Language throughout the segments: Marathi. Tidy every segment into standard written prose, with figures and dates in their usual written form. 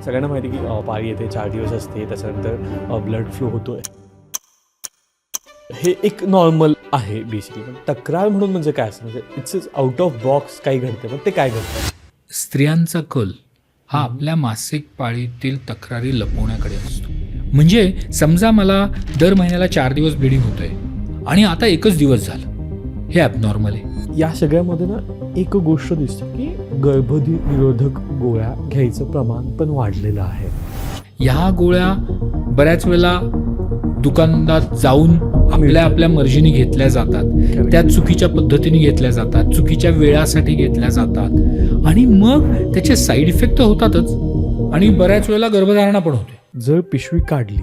सगळ्यांना माहिती की पाळी येते 4 दिवस असते, त्याच्यानंतर ब्लड फ्लो होतोय. हे एक नॉर्मल आहे बेसिकली. पण तक्रार म्हणून म्हणजे काय असतं, म्हणजे इट्स आउट ऑफ बॉक्स काही घडते, पण ते काय घडतं? स्त्रियांचा कल हा आपल्या मासिक पाळीतील तक्रारी लपवण्याकडे असतो. म्हणजे समजा मला दर महिन्याला 4 दिवस ब्लिडिंग होतंय आणि आता एकच दिवस झालं, हे ॲबनॉर्मल आहे. या सगळ्यामध्ये ना एक गोष्ट दिसते की गर्भनिरोधक गोळ्या घ्यायचं प्रमाण पण वाढलेलं आहे. ह्या गोळ्या बऱ्याच वेळेला दुकानात जाऊन आपल्या मर्जीने घेतल्या जातात, त्या चुकीच्या पद्धतीने घेतल्या जातात, चुकीच्या वेळासाठी घेतल्या जातात आणि मग त्याचे साईड इफेक्ट तर होतातच आणि बऱ्याच वेळेला गर्भधारणा पण होते. जर पिशवी काढली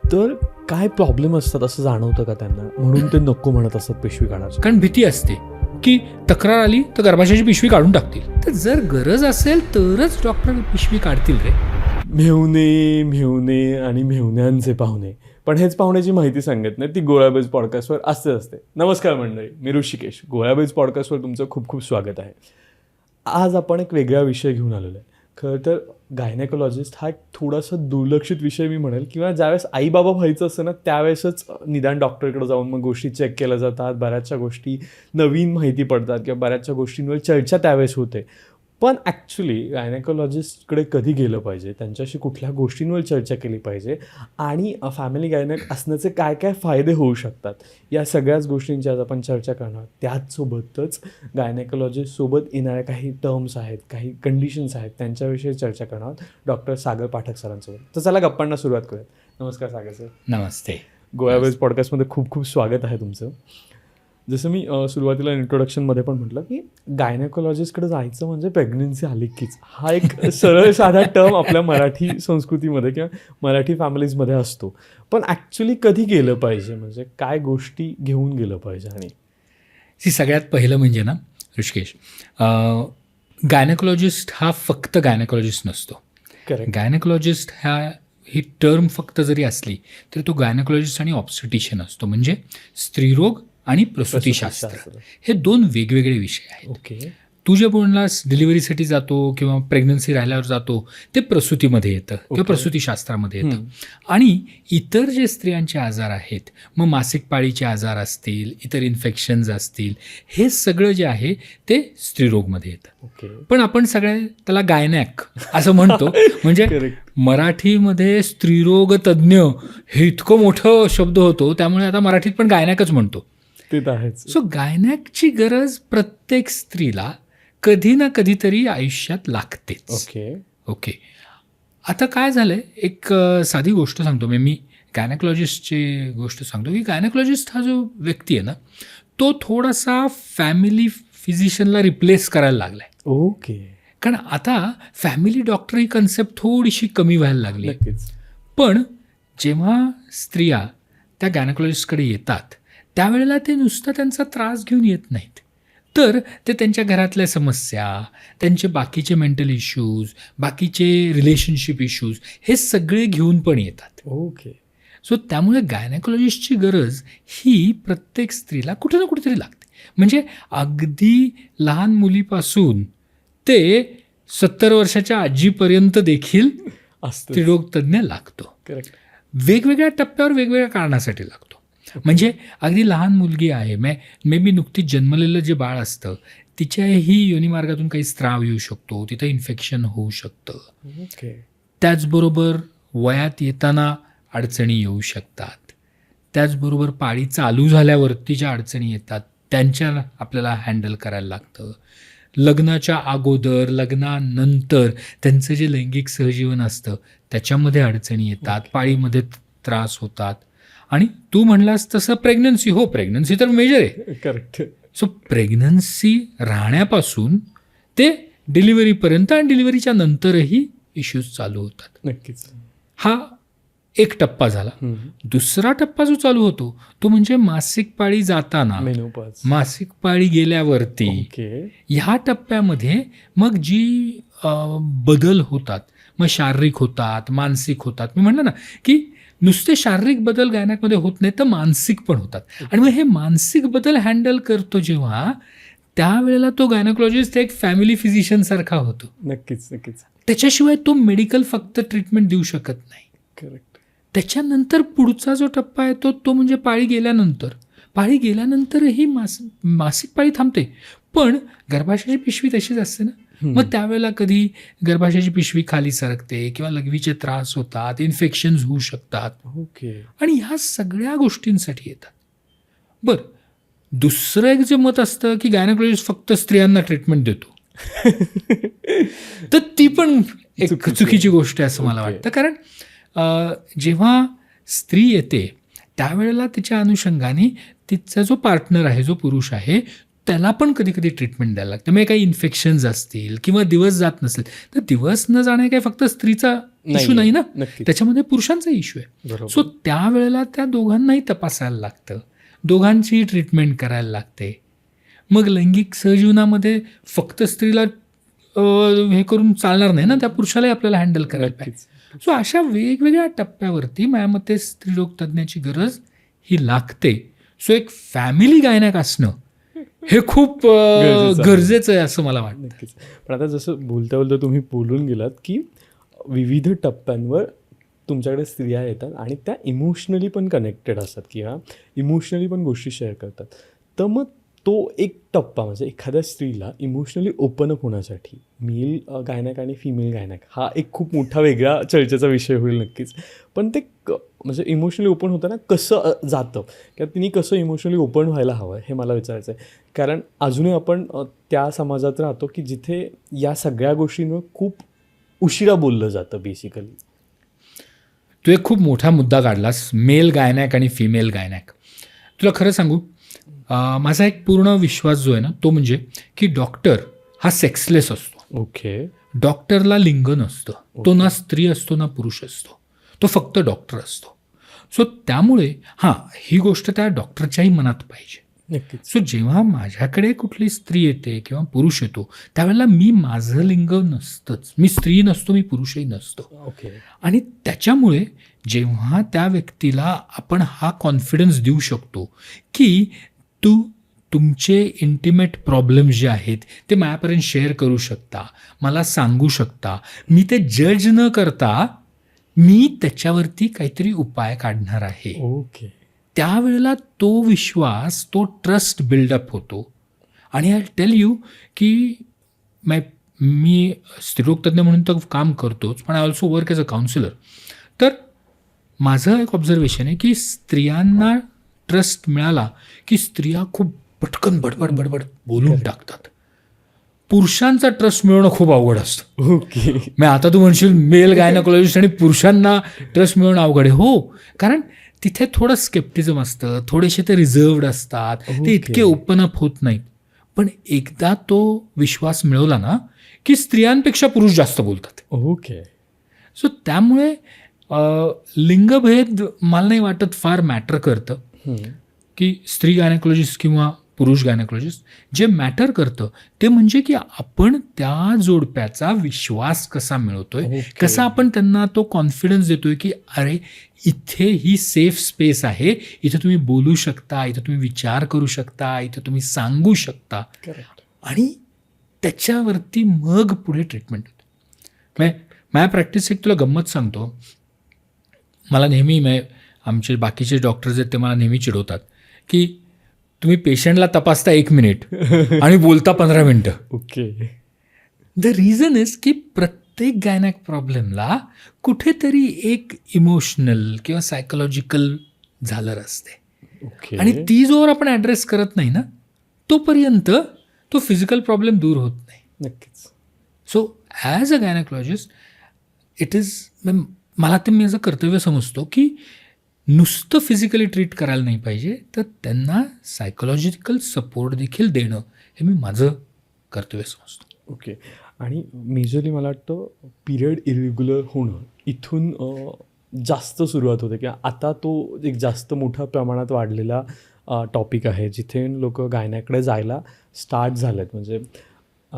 तर काय प्रॉब्लेम असतात असं जाणवतं का त्यांना? म्हणून ते नको म्हणत असतात पिशवी काढायचं. कारण भीती असते की तक्रार आली तर गर्भाशयाची पिशवी काढून टाकतील. तर जर गरज असेल तरच डॉक्टर पिशवी काढतील रे. मेहुणे आणि मेहुण्यांचे पाहुणे, पण हेच पाहुण्याची माहिती सांगत नाही ती गोळ्याबेज पॉडकास्टवर असते. नमस्कार मंडळी, मी ऋषिकेश. गोळ्याबेज पॉडकास्टवर तुमचं खूप खूप स्वागत आहे. आज आपण एक वेगळा विषय घेऊन आलेलो आहे. खरं तर गायनेकोलॉजिस्ट हा एक थोडासा दुर्लक्षित विषय मी म्हणेल, किंवा ज्यावेळेस आई बाबा व्हायचं असतं ना त्यावेळेसच निदान डॉक्टरकडे जाऊन मग गोष्टी चेक केल्या जातात, बऱ्याचशा गोष्टी नवीन माहिती पडतात किंवा बऱ्याचशा गोष्टींवर चर्चा त्यावेळेस होते. पण ॲक्च्युली गायनेकोलॉजिस्टकडे कधी गेलं पाहिजे, त्यांच्याशी कुठल्या गोष्टींवर चर्चा केली पाहिजे आणि फॅमिली गायनेक असण्याचे काय काय फायदे होऊ शकतात, या सगळ्याच गोष्टींची आज आपण चर्चा करणार. त्याचसोबतच गायनेकोलॉजिस्टसोबत येणाऱ्या काही टर्म्स आहेत, काही कंडिशन्स आहेत, त्यांच्याविषयी चर्चा करणार डॉक्टर सागर पाठक सरांसोबत. तर चला गप्पांना सुरुवात करूयात. नमस्कार सागर सर. नमस्ते. गोळ्याबेज पॉडकास्टमध्ये खूप खूप स्वागत आहे तुमचं. जसं मी सुरुवातीला इंट्रोडक्शनमध्ये पण म्हटलं की गायनेकोलॉजिस्टकडे जायचं म्हणजे प्रेग्नन्सी आली कीच, हा एक सरळ साधा टर्म आपल्या मराठी संस्कृतीमध्ये किंवा मराठी फॅमिलीजमध्ये असतो. पण ॲक्च्युली कधी गेलं पाहिजे, म्हणजे काय गोष्टी घेऊन गेलं पाहिजे? आणि सगळ्यात पहिलं म्हणजे ना ऋषिकेश, गायनेकोलॉजिस्ट हा फक्त गायनेकोलॉजिस्ट नसतो. करेक्ट. गायनेकोलॉजिस्ट ही टर्म फक्त जरी असली तरी तो गायनेकोलॉजिस्ट आणि ऑब्स्टेटिशियन असतो. म्हणजे स्त्रीरोग आणि प्रसूतीशास्त्र हे 2 वेगवेगळे विषय आहेत. ओके. तू जे बोललास डिलिव्हरीसाठी जातो किंवा प्रेग्नन्सी राहिल्यावर जातो ते प्रसूतीमध्ये येतं किंवा प्रसूतीशास्त्रामध्ये येतं. आणि इतर जे स्त्रियांचे आजार आहेत, मग मासिक पाळीचे आजार असतील, इतर इन्फेक्शन्स असतील, हे सगळं जे आहे ते स्त्रीरोगमध्ये येतं. ओके. पण आपण सगळे त्याला गायनॅक असं म्हणतो. म्हणजे मराठीमध्ये स्त्रीरोग तज्ज्ञ हे इतकं मोठं शब्द होतो, त्यामुळे आता मराठीत पण गायनॅकच म्हणतो. ते तर आहेच. सो गायनॅकची गरज प्रत्येक स्त्रीला कधी ना कधीतरी आयुष्यात लागतेच. ओके. ओके. आता काय झालं आहे, एक साधी गोष्ट सांगतो. मी गायनेकोलॉजिस्टची गोष्ट सांगतो की गायनेकोलॉजिस्ट हा जो व्यक्ती आहे ना, तो थोडासा फॅमिली फिजिशियनला रिप्लेस करायला लागला आहे. ओके. कारण आता फॅमिली डॉक्टर ही कन्सेप्ट थोडीशी कमी व्हायला लागली. नक्कीच. पण जेव्हा स्त्रिया त्या गायनेकोलॉजिस्टकडे येतात त्यावेळेला ते नुसतं त्यांचा त्रास घेऊन येत नाहीत, तर ते त्यांच्या घरातल्या समस्या, त्यांचे बाकीचे मेंटल इश्यूज, बाकीचे रिलेशनशिप इश्यूज हे सगळे घेऊन पण येतात. ओके. सो त्यामुळे गायनेकोलॉजिस्टची गरज ही प्रत्येक स्त्रीला कुठे ना कुठेतरी लागते. म्हणजे अगदी लहान मुलीपासून ते 70 वर्षाच्या आजीपर्यंत देखील स्त्रीरोग तज्ज्ञ लागतो. करेक्ट. वेगवेगळ्या टप्प्यावर वेगवेगळ्या कारणासाठी लागतो. म्हणजे अगदी लहान मुलगी आहे, मे बी नुकतीच जन्मलेलं जे बाळ असतं तिच्याही योनिमार्गातून काही स्त्राव येऊ शकतो, तिथं इन्फेक्शन होऊ शकतं. ओके. त्याचबरोबर वयात येताना अडचणी येऊ शकतात. त्याचबरोबर पाळी चालू झाल्यावरती ज्या अडचणी येतात त्यांच्या आपल्याला हँडल करायला लागतं. लग्नाच्या अगोदर, लग्नानंतर त्यांचं जे लैंगिक सहजीवन असतं त्याच्यामध्ये अडचणी येतात, पाळीमध्ये त्रास होतात. आणि तू म्हणलास तसं प्रेग्नन्सी, हो प्रेग्नन्सी तर मेजर आहे. करेक्ट. सो प्रेग्नन्सी राहण्यापासून ते डिलिव्हरीपर्यंत आणि डिलिव्हरीच्या नंतरही इश्यूज चालू होतात. नक्कीच. हा एक टप्पा झाला. दुसरा टप्पा जो चालू होतो तो म्हणजे मासिक पाळी जाताना, मेनोपॉज. मासिक पाळी गेल्यावरती. ओके. ह्या टप्प्यामध्ये मग जी बदल होतात, मग शारीरिक होतात, मानसिक होतात. मी म्हणलं ना की नुसते शारीरिक बदल गायनॅकमध्ये होत नाही तर मानसिक पण होतात. आणि मग हे मानसिक बदल हँडल करतो जेव्हा, त्यावेळेला तो गायनोकॉलॉजिस्ट एक फॅमिली फिजिशियनसारखा होतो. नक्कीच नक्कीच. त्याच्याशिवाय तो मेडिकल फक्त ट्रीटमेंट देऊ शकत नाही. करेक्ट. त्याच्यानंतर पुढचा जो टप्पा येतो तो म्हणजे पाळी गेल्यानंतर. पाळी गेल्यानंतरही मासिक पाळी थांबते, पण गर्भाशयाची पिशवी तशीच असते ना. मग त्यावेळेला कधी गर्भाशयाची पिशवी खाली सरकते किंवा लघवीचे त्रास होतात, इन्फेक्शन्स होऊ शकतात. ओके. आणि ह्या सगळ्या गोष्टींसाठी येतात. बरं, दुसरं एक जे मत असतं की गायनोकॉलॉजिस्ट फक्त स्त्रियांना ट्रीटमेंट देतो, तर ती पण एक चुकीची गोष्ट आहे असं मला वाटतं. कारण जेव्हा स्त्री येते त्यावेळेला तिच्या अनुषंगाने तिचा जो पार्टनर आहे, जो पुरुष आहे, त्याला पण कधी कधी ट्रीटमेंट द्यायला लागतं. म्हणजे काही इन्फेक्शन्स असतील किंवा दिवस जात नसेल तर दिवस न जाणे काही फक्त स्त्रीचा इश्यू नाही ना, त्याच्यामध्ये पुरुषांचा इश्यू आहे. सो त्यावेळेला त्या दोघांनाही तपासायला लागतं, दोघांचीही ट्रीटमेंट करायला लागते. मग लैंगिक सहजीवनामध्ये फक्त स्त्रीला हे करून चालणार नाही ना, त्या पुरुषालाही आपल्याला हँडल करायला पाहिजे. सो अशा वेगवेगळ्या टप्प्यावरती माझ्या मते स्त्रीरोग तज्ज्ञाची गरज ही लागते. सो एक फॅमिली गायनॅक असणं हे खूप गरजेचं आहे असं मला वाटतं. नक्कीच. पण आता जसं बोलता बोलता तुम्ही बोलून गेलात की विविध टप्प्यांवर तुमच्याकडे स्त्रिया येतात आणि त्या इमोशनली पण कनेक्टेड असतात किंवा इमोशनली पण गोष्टी शेअर करतात. तर मग तो एक टप्पा म्हणजे एखाद्या स्त्रीला इमोशनली ओपन अप होण्यासाठी मेल गायनॅक आणि फिमेल गायनॅक हा एक खूप मोठा वेगळा चर्चेचा विषय होईल नक्कीच. पण ते म्हणजे इमोशनली ओपन होताना कसं जातं किंवा तिने कसं इमोशनली ओपन व्हायला हवं हे मला विचारायचं आहे. कारण अजूनही आपण त्या समाजात राहतो की जिथे या सगळ्या गोष्टींवर खूप उशिरा बोललं जातं बेसिकली. तू एक खूप मोठा मुद्दा काढलास, मेल गायनॅक आणि फिमेल गायनॅक. तुला खरं सांगू, माझा एक पूर्ण विश्वास जो आहे ना तो म्हणजे की डॉक्टर हा सेक्सलेस असतो. ओके. डॉक्टरला लिंग नसतं, तो ना स्त्री असतो ना पुरुष असतो, तो फक्त डॉक्टर असतो. सो त्यामुळे हां, ही गोष्ट त्या डॉक्टरच्याही मनात पाहिजे. नक्कीच. सो जेव्हा माझ्याकडे कुठली स्त्री येते किंवा पुरुष येतो त्यावेळेला मी माझं लिंग नसतंच, मी स्त्री नसतो, मी पुरुषही नसतो. ओके. आणि त्याच्यामुळे जेव्हा त्या व्यक्तीला आपण हा कॉन्फिडन्स देऊ शकतो की तुमचे इंटिमेट प्रॉब्लेम्स जे आहेत ते माझ्यापर्यंत शेअर करू शकता, मला सांगू शकता, मी ते जज न करता मी त्याच्यावरती काहीतरी उपाय काढणार आहे. ओके. त्यावेळेला तो विश्वास, तो ट्रस्ट बिल्डअप होतो. आणि आय टेल यू की मी स्त्रीरोग तज्ज्ञ म्हणून तर काम करतोच, पण I also work as a counsellor. तर माझं एक ऑब्झर्वेशन आहे की स्त्रियांना ट्रस्ट मिळाला की स्त्रिया खूप पटकन बडबड बडबड बोलून टाकतात. पुरुषांचा ट्रस्ट मिळवणं खूप अवघड असतं. ओके. मग आता तू म्हणशील मेल गायनोकॉलॉजिस्ट आणि पुरुषांना ट्रस्ट मिळवणं अवघड आहे. हो, कारण तिथे थोडं स्केप्टिझम असतं, थोडेसे ते रिझर्वड असतात, ते इतके ओपन अप होत नाहीत. पण एकदा तो विश्वास मिळवला ना की स्त्रियांपेक्षा पुरुष जास्त बोलतात. ओके. सो त्यामुळे लिंगभेद मला नाही वाटत फार मॅटर करतं की स्त्री गायनोकॉलॉजिस्ट किंवा पुरुष गायनोकॉलॉजिस्ट. जे मॅटर करतं ते म्हणजे की आपण त्या जोडप्याचा विश्वास कसा मिळवतोय, कसा आपण त्यांना तो कॉन्फिडन्स देतोय की अरे इथे ही सेफ स्पेस आहे, इथे तुम्ही बोलू शकता, इथे तुम्ही विचार करू शकता, इथे तुम्ही सांगू शकता. आणि त्याच्यावरती मग पुढे ट्रीटमेंट होते. माझ्या प्रॅक्टिस एक तुला गंमत सांगतो. मला नेहमी आमचे बाकीचे डॉक्टर्स आहेत ते मला नेहमी चिडवतात की तुम्ही पेशंटला तपासता 1 मिनिट आणि बोलता 15 मिनटं. ओके. द रिझन इज की प्रत्येक गायनॅक प्रॉब्लेमला कुठेतरी एक इमोशनल किंवा सायकोलॉजिकल झालर असते. ओके. आणि ती जोवर आपण ॲड्रेस करत नाही ना तोपर्यंत तो फिजिकल प्रॉब्लेम दूर होत नाही. नक्कीच. So as a gynaecologist it is, मला ते मी असं कर्तव्य समजतो की नुसतं फिजिकली ट्रीट करायला नाही पाहिजे, तर त्यांना सायकोलॉजिकल सपोर्ट देखील देणं हे मी माझं कर्तव्य समजतो. ओके. आणि मेजरली मला वाटतं पिरियड इरेग्युलर होणं इथून जास्त सुरुवात होते किंवा आता तो एक जास्त मोठ्या प्रमाणात वाढलेला टॉपिक आहे जिथे लोक गायनॅकडे जायला स्टार्ट झालेत. म्हणजे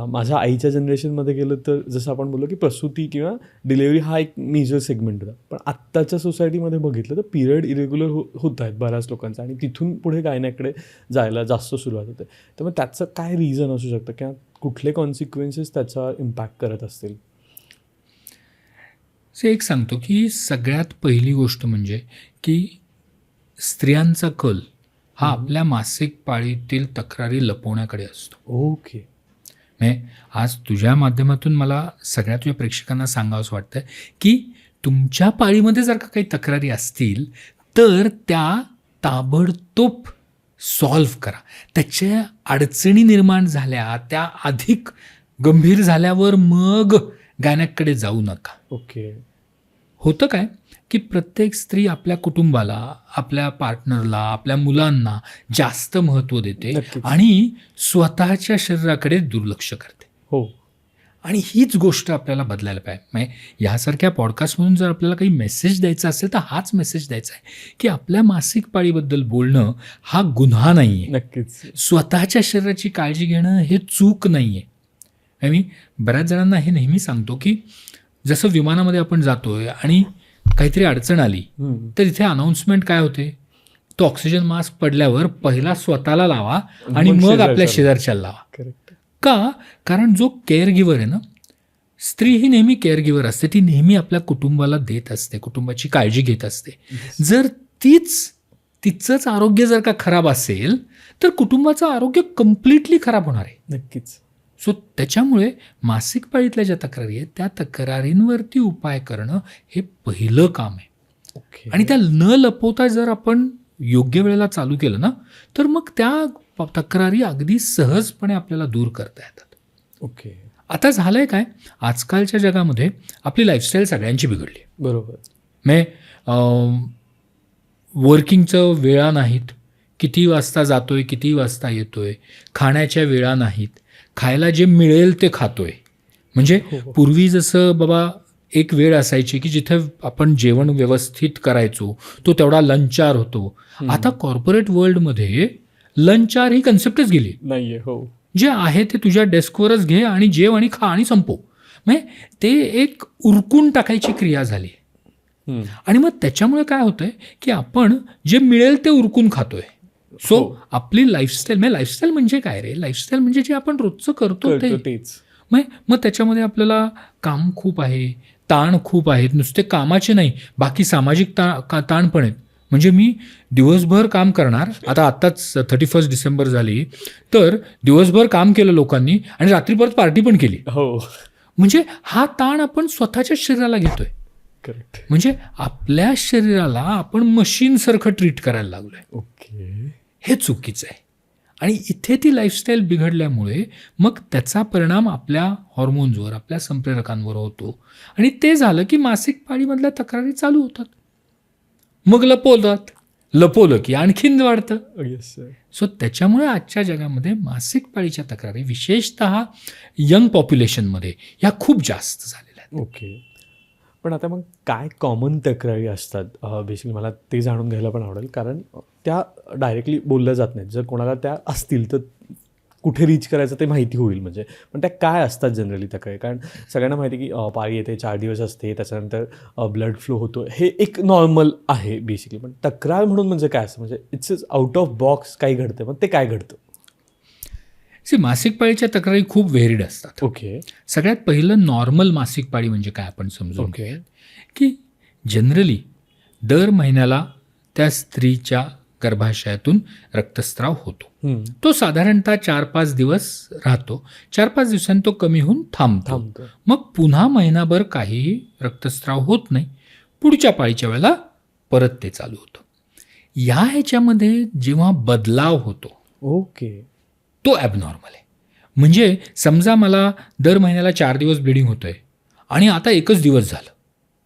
माझ्या आईच्या जनरेशनमध्ये गेलं तर जसं आपण बोललो की प्रसूती किंवा डिलेव्हरी हा एक मेजर सेगमेंट होता, पण आत्ताच्या सोसायटीमध्ये बघितलं तर पिरियड इरेग्युलर होत आहेत बऱ्याच लोकांचा आणि तिथून पुढे गायनॅकडे जायला जास्त सुरुवात होते. त्यामुळे त्याचं काय रिझन असू शकतं किंवा कुठले कॉन्सिक्वेन्सेस त्याचा इम्पॅक्ट करत असतील? एक सांगतो की सगळ्यात पहिली गोष्ट म्हणजे की स्त्रियांचा कल हा आपल्या मासिक पाळीतील तक्रारी लपवण्याकडे असतो. ओके. म्हणजे आज तुझ्या माध्यमातून मला सगळ्या तुझ्या प्रेक्षकांना सांगावंसं वाटतं की तुमच्या पाळीमध्ये जर का काही तक्रारी असतील तर त्या ताबडतोब सॉल्व्ह करा. त्याच्या अडचणी निर्माण झाल्या, त्या अधिक गंभीर झाल्यावर मग गायनॅककडे जाऊ नका. ओके. होतं काय की प्रत्येक स्त्री आपल्या कुटुंबाला, आपल्या पार्टनरला, आपल्या मुलांना जास्त महत्त्व देते नक्कीच. आणि स्वतःच्या शरीराकडे दुर्लक्ष करते. हो. आणि हीच गोष्ट आपल्याला बदलायला पाहिजे. म्हणजे ह्यासारख्या पॉडकास्टमधून जर आपल्याला काही मेसेज द्यायचा असेल तर हाच मेसेज द्यायचा आहे की आपल्या मासिक पाळीबद्दल बोलणं हा गुन्हा नाही आहे. नक्कीच. स्वतःच्या शरीराची काळजी घेणं हे चूक नाही आहे. मी बऱ्याच जणांना हे नेहमी सांगतो की जसं विमानामध्ये आपण जातोय आणि काहीतरी अडचण आली तर इथे अनाऊन्समेंट काय होते, तो ऑक्सिजन मास्क पडल्यावर पहिला स्वतःला लावा आणि मग आपल्या शेजारच्याला लावा. करेक्ट. का? कारण जो केअर गिव्हर आहे ना, स्त्री ही नेहमी केअर गिव्हर असते. ती नेहमी आपल्या कुटुंबाला देत असते, कुटुंबाची काळजी घेत असते. जर तिचंच आरोग्य जर का खराब असेल तर कुटुंबाचं आरोग्य कम्प्लिटली खराब होणार आहे. नक्कीच. सो त्याच्यामुळे मासिक पाळीतल्या ज्या तक्रारी आहेत त्या तक्रारींवरती उपाय करणं हे पहिलं काम आहे. ओके. आणि त्या न लपवता जर आपण योग्य वेळेला चालू केलं ना तर मग त्या तक्रारी अगदी सहजपणे आपल्याला दूर करता येतात. ओके. आता झालंय काय, आजकालच्या जगामध्ये आपली लाईफस्टाईल सगळ्यांची बिघडली. बरोबर. वर्किंगचं वेळा नाहीत, किती वाजता जातोय किती वाजता येतोय, खाण्याच्या वेळा नाहीत, खायला जे मिळेल ते खातोय. म्हणजे पूर्वी जसं बाबा एक वेळ असायची की जिथे आपण जेवण व्यवस्थित करायचो, तो तेवढा लंच आवर होतो. आता कॉर्पोरेट वर्ल्डमध्ये लंच आवर ही कन्सेप्टच गेली नाहीये. हो. जे आहे ते तुझ्या डेस्कवरच घे आणि जेव आणि खा आणि संपव. म्हणजे ते एक उरकून टाकायची क्रिया झाली. आणि मग त्याच्यामुळे काय होतंय की आपण जे मिळेल ते उरकून खातोय. सो आपली लाईफस्टाईल म्हणजे काय रे, लाईफस्टाईल म्हणजे जे आपण रोजचं करतो तेच. मग त्याच्यामध्ये आपल्याला काम खूप आहे, ताण खूप आहेत, नुसते कामाचे नाही बाकी सामाजिक ताण पण आहेत. म्हणजे मी दिवसभर काम करणार, आत्ताच 31 डिसेंबर झाली तर दिवसभर काम केलं लोकांनी आणि रात्री परत पार्टी पण केली. हो. म्हणजे हा ताण आपण स्वतःच्या शरीराला घेतोय. करेक्ट. म्हणजे आपल्या शरीराला आपण मशीनसारखं ट्रीट करायला लागलोय. ओके. हे चुकीचं आहे. आणि इथे ती लाईफस्टाईल बिघडल्यामुळे मग त्याचा परिणाम आपल्या हॉर्मोन्सवर, आपल्या संप्रेरकांवर होतो. आणि ते झालं की मासिक पाळीमधल्या तक्रारी चालू होतात. मग लपवलं की आणखीन वाढतं. Yes sir. सो त्याच्यामुळे आजच्या जगामध्ये मासिक पाळीच्या तक्रारी विशेषतः यंग पॉप्युलेशनमध्ये ह्या खूप जास्त झालेल्या आहेत. ओके. पण आता मग काय कॉमन तक्रारी असतात बेसिकली, मला ते जाणून घ्यायला पण आवडेल, कारण त्या डायरेक्टली बोलल्या जात नाहीत. जर कोणाला त्या असतील तर कुठे रीच करायचं ते माहिती होईल म्हणजे. पण त्या काय असतात जनरली तक्रारी? कारण सगळ्यांना माहिती की पाळी येते, 4 दिवस असते, त्याच्यानंतर ब्लड फ्लो होतो, हे एक नॉर्मल आहे बेसिकली. पण तक्रार म्हणून म्हणजे काय असतं? म्हणजे इट्स आउट ऑफ बॉक्स काही घडतं, मग ते काय घडतं? मासिक पाळीच्या तक्रारी खूप व्हेरिड असतात. ओके. सगळ्यात पहिलं नॉर्मल मासिक पाळी म्हणजे काय आपण समजून घेऊया की जनरली दर महिन्याला त्या स्त्रीच्या गर्भाशयातून रक्तस्राव होतो. तो साधारणतः 4-5 दिवस राहतो. 4-5 दिवसांनी तो कमी होऊन थांबतो. मग पुन्हा महिनाभर काहीही रक्तस्राव होत नाही. पुढच्या पाळीच्या वेळेला परत ते चालू होतं. ह्याच्यामध्ये जेव्हा बदलाव होतो, ओके, तो ॲबनॉर्मल आहे. म्हणजे समजा मला दर महिन्याला 4 दिवस ब्लिडिंग होतंय आणि आता 1च दिवस झालं,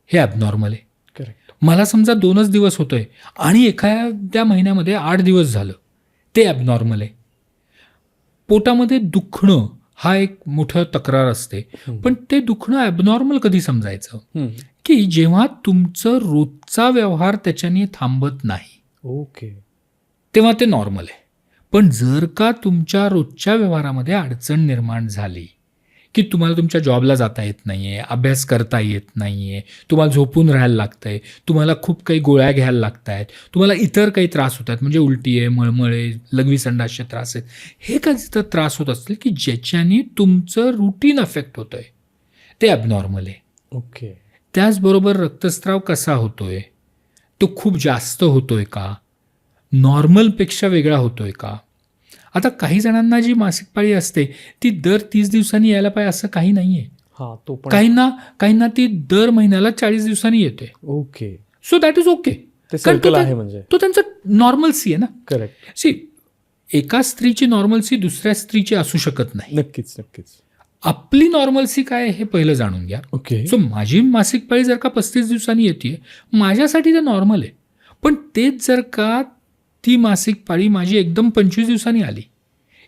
हे ॲबनॉर्मल आहे. करेक्ट. मला समजा 2च दिवस होतोय आणि एखाद्या महिन्यामध्ये 8 दिवस झालं, ते ॲबनॉर्मल आहे. पोटामध्ये दुखणं हा एक मोठं तक्रार असते. पण ते दुखणं ॲबनॉर्मल कधी समजायचं की जेव्हा तुमचं रोजचा व्यवहार त्याच्याने थांबत नाही. ओके. तेव्हा ते नॉर्मल आहे. पण जर का तुमच्या रोजच्या व्यवहारामध्ये अडचण निर्माण झाली की तुम्हाला तुमच्या जॉबला जाता येत नाही आहे, अभ्यास करता येत नाही आहे, तुम्हाला झोपून राहायला लागतं आहे, तुम्हाला खूप काही गोळ्या घ्यायला लागत आहेत, तुम्हाला इतर काही त्रास होत आहेत, म्हणजे उलटी आहे, मळमळ आहे, लघवी संडासचे त्रास आहेत, हे काही तर त्रास होत असतील की ज्याच्याने तुमचं रुटीन अफेक्ट होतं आहे, ते ॲबनॉर्मल आहे. ओके. त्याचबरोबर रक्तस्राव कसा होतोय, तो खूप जास्त होतोय का, नॉर्मलपेक्षा वेगळा होतोय का. आता काही जणांना जी मासिक पाळी असते ती दर 30 दिवसांनी यायला पाहिजे असं काही नाही आहे. हा, तो पण काहींना ती दर महिन्याला 40 दिवसांनी येते. Okay. So that is okay. ते सर्कल आहे म्हणजे. तो त्यांचा नॉर्मलसी आहे ना. करेक्ट. सी, एका स्त्रीची नॉर्मलसी दुसऱ्या स्त्रीची असू शकत नाही. नक्कीच नक्कीच. आपली नॉर्मलसी काय हे पहिलं जाणून घ्या. ओके. सो माझी मासिक पाळी जर का 35 दिवसांनी येते, माझ्यासाठी ते नॉर्मल आहे. पण तेच जर का ती मासिक पाळी माझी एकदम 25 दिवसांनी आली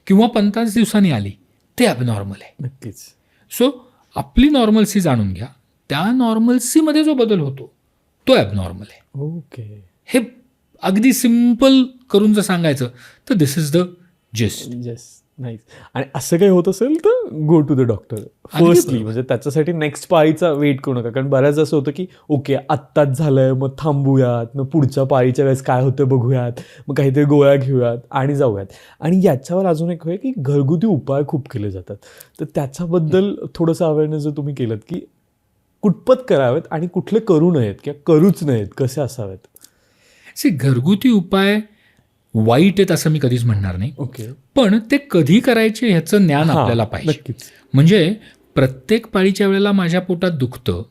किंवा 50 दिवसांनी आली, ते ॲबनॉर्मल आहे. नक्कीच. सो आपली नॉर्मलसी जाणून घ्या. त्या नॉर्मलसीमध्ये जो बदल होतो तो ॲबनॉर्मल आहे. ओके. हे अगदी सिम्पल करून जर सांगायचं तर this is the gist. Yes. Nice. आणि असं काही होत असेल तर go to the doctor firstly. म्हणजे त्याच्यासाठी नेक्स्ट पाळीचा वेट करू नका. कारण बऱ्याच असं होतं की ओके आत्ताच झालंय, मग थांबूयात, मग पुढच्या पाळीच्या वेळेस काय होतं बघूयात, मग काहीतरी गोळ्या घेऊयात आणि जाऊयात. आणि याच्यावर अजून एक आहे की घरगुती उपाय खूप केले जातात. तर त्याच्याबद्दल थोडंसं अवेअरनेस जर तुम्ही केलं की कुठपत करावेत आणि कुठले करू नयेत किंवा करूच नयेत, कसे असावेत. घरगुती उपाय वाईट आहेत असं मी कधीच म्हणणार नाही. ओके. पण ते कधी करायचे ह्याचं ज्ञान आपल्याला पाहिजे. नक्कीच. म्हणजे प्रत्येक पाळीच्या वेळेला माझ्या पोटात दुखतं,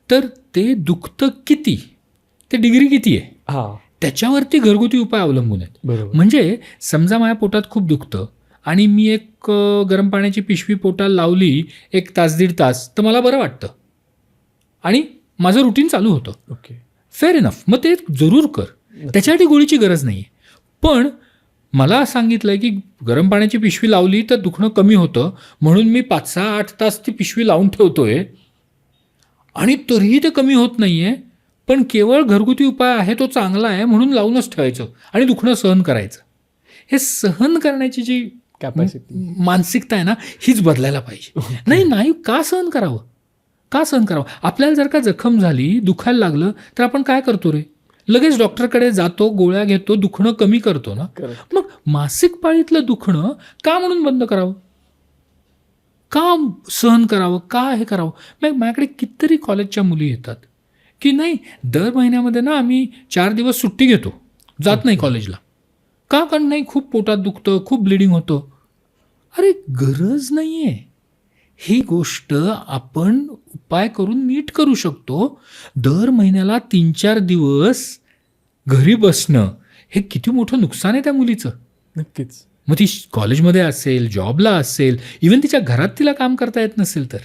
तर ते दुखतं किती, ते डिग्री किती आहे, हां, त्याच्यावरती घरगुती उपाय अवलंबून आहेत. बरोबर. म्हणजे समजा माझ्या पोटात खूप दुखतं आणि मी एक गरम पाण्याची पिशवी पोटाला लावली 1 तास 1.5 तास, तर मला बरं वाटतं आणि माझं रुटीन चालू होतं. ओके. फेअर इनफ, मग ते जरूर कर, त्याच्यासाठी गोळीची गरज नाही आहे. पण मला सांगितलं आहे की गरम पाण्याची पिशवी लावली तर दुखणं कमी होतं, म्हणून मी 5-6-8 तास ती पिशवी लावून ठेवतोय आणि तरीही ते कमी होत नाही आहे. पण केवळ घरगुती उपाय आहे तो चांगला आहे म्हणून लावूनच ठेवायचं आणि दुखणं सहन करायचं. हे सहन करण्याची जी कॅपॅसिटी, मानसिकता आहे ना, हीच बदलायला पाहिजे. नाही का सहन करावं, का सहन करावं. आपल्याला जर का जखम झाली, दुखायला लागलं तर आपण काय करतो रे, लगेच डॉक्टरकडे जातो, गोळ्या घेतो, दुखणं कमी करतो ना. मग मासिक पाळीतलं दुखणं का म्हणून बंद करावं, का सहन करावं, का हे करावं. माझ्याकडे कितीतरी कॉलेजच्या मुली येतात की नाही दर महिन्यामध्ये ना आम्ही 4 दिवस सुट्टी घेतो, जात नाही कॉलेजला. का, कारण नाही खूप पोटात दुखतं, खूप ब्लिडिंग होतं. अरे गरज नाही आहे. ही गोष्ट आपण उपाय करून नीट करू शकतो. दर महिन्याला 3-4 दिवस घरी बसणं हे किती मोठं नुकसान आहे त्या मुलीचं. नक्कीच. मग ती कॉलेजमध्ये असेल, जॉबला असेल, इवन तिच्या घरात तिला काम करता येत नसेल तर.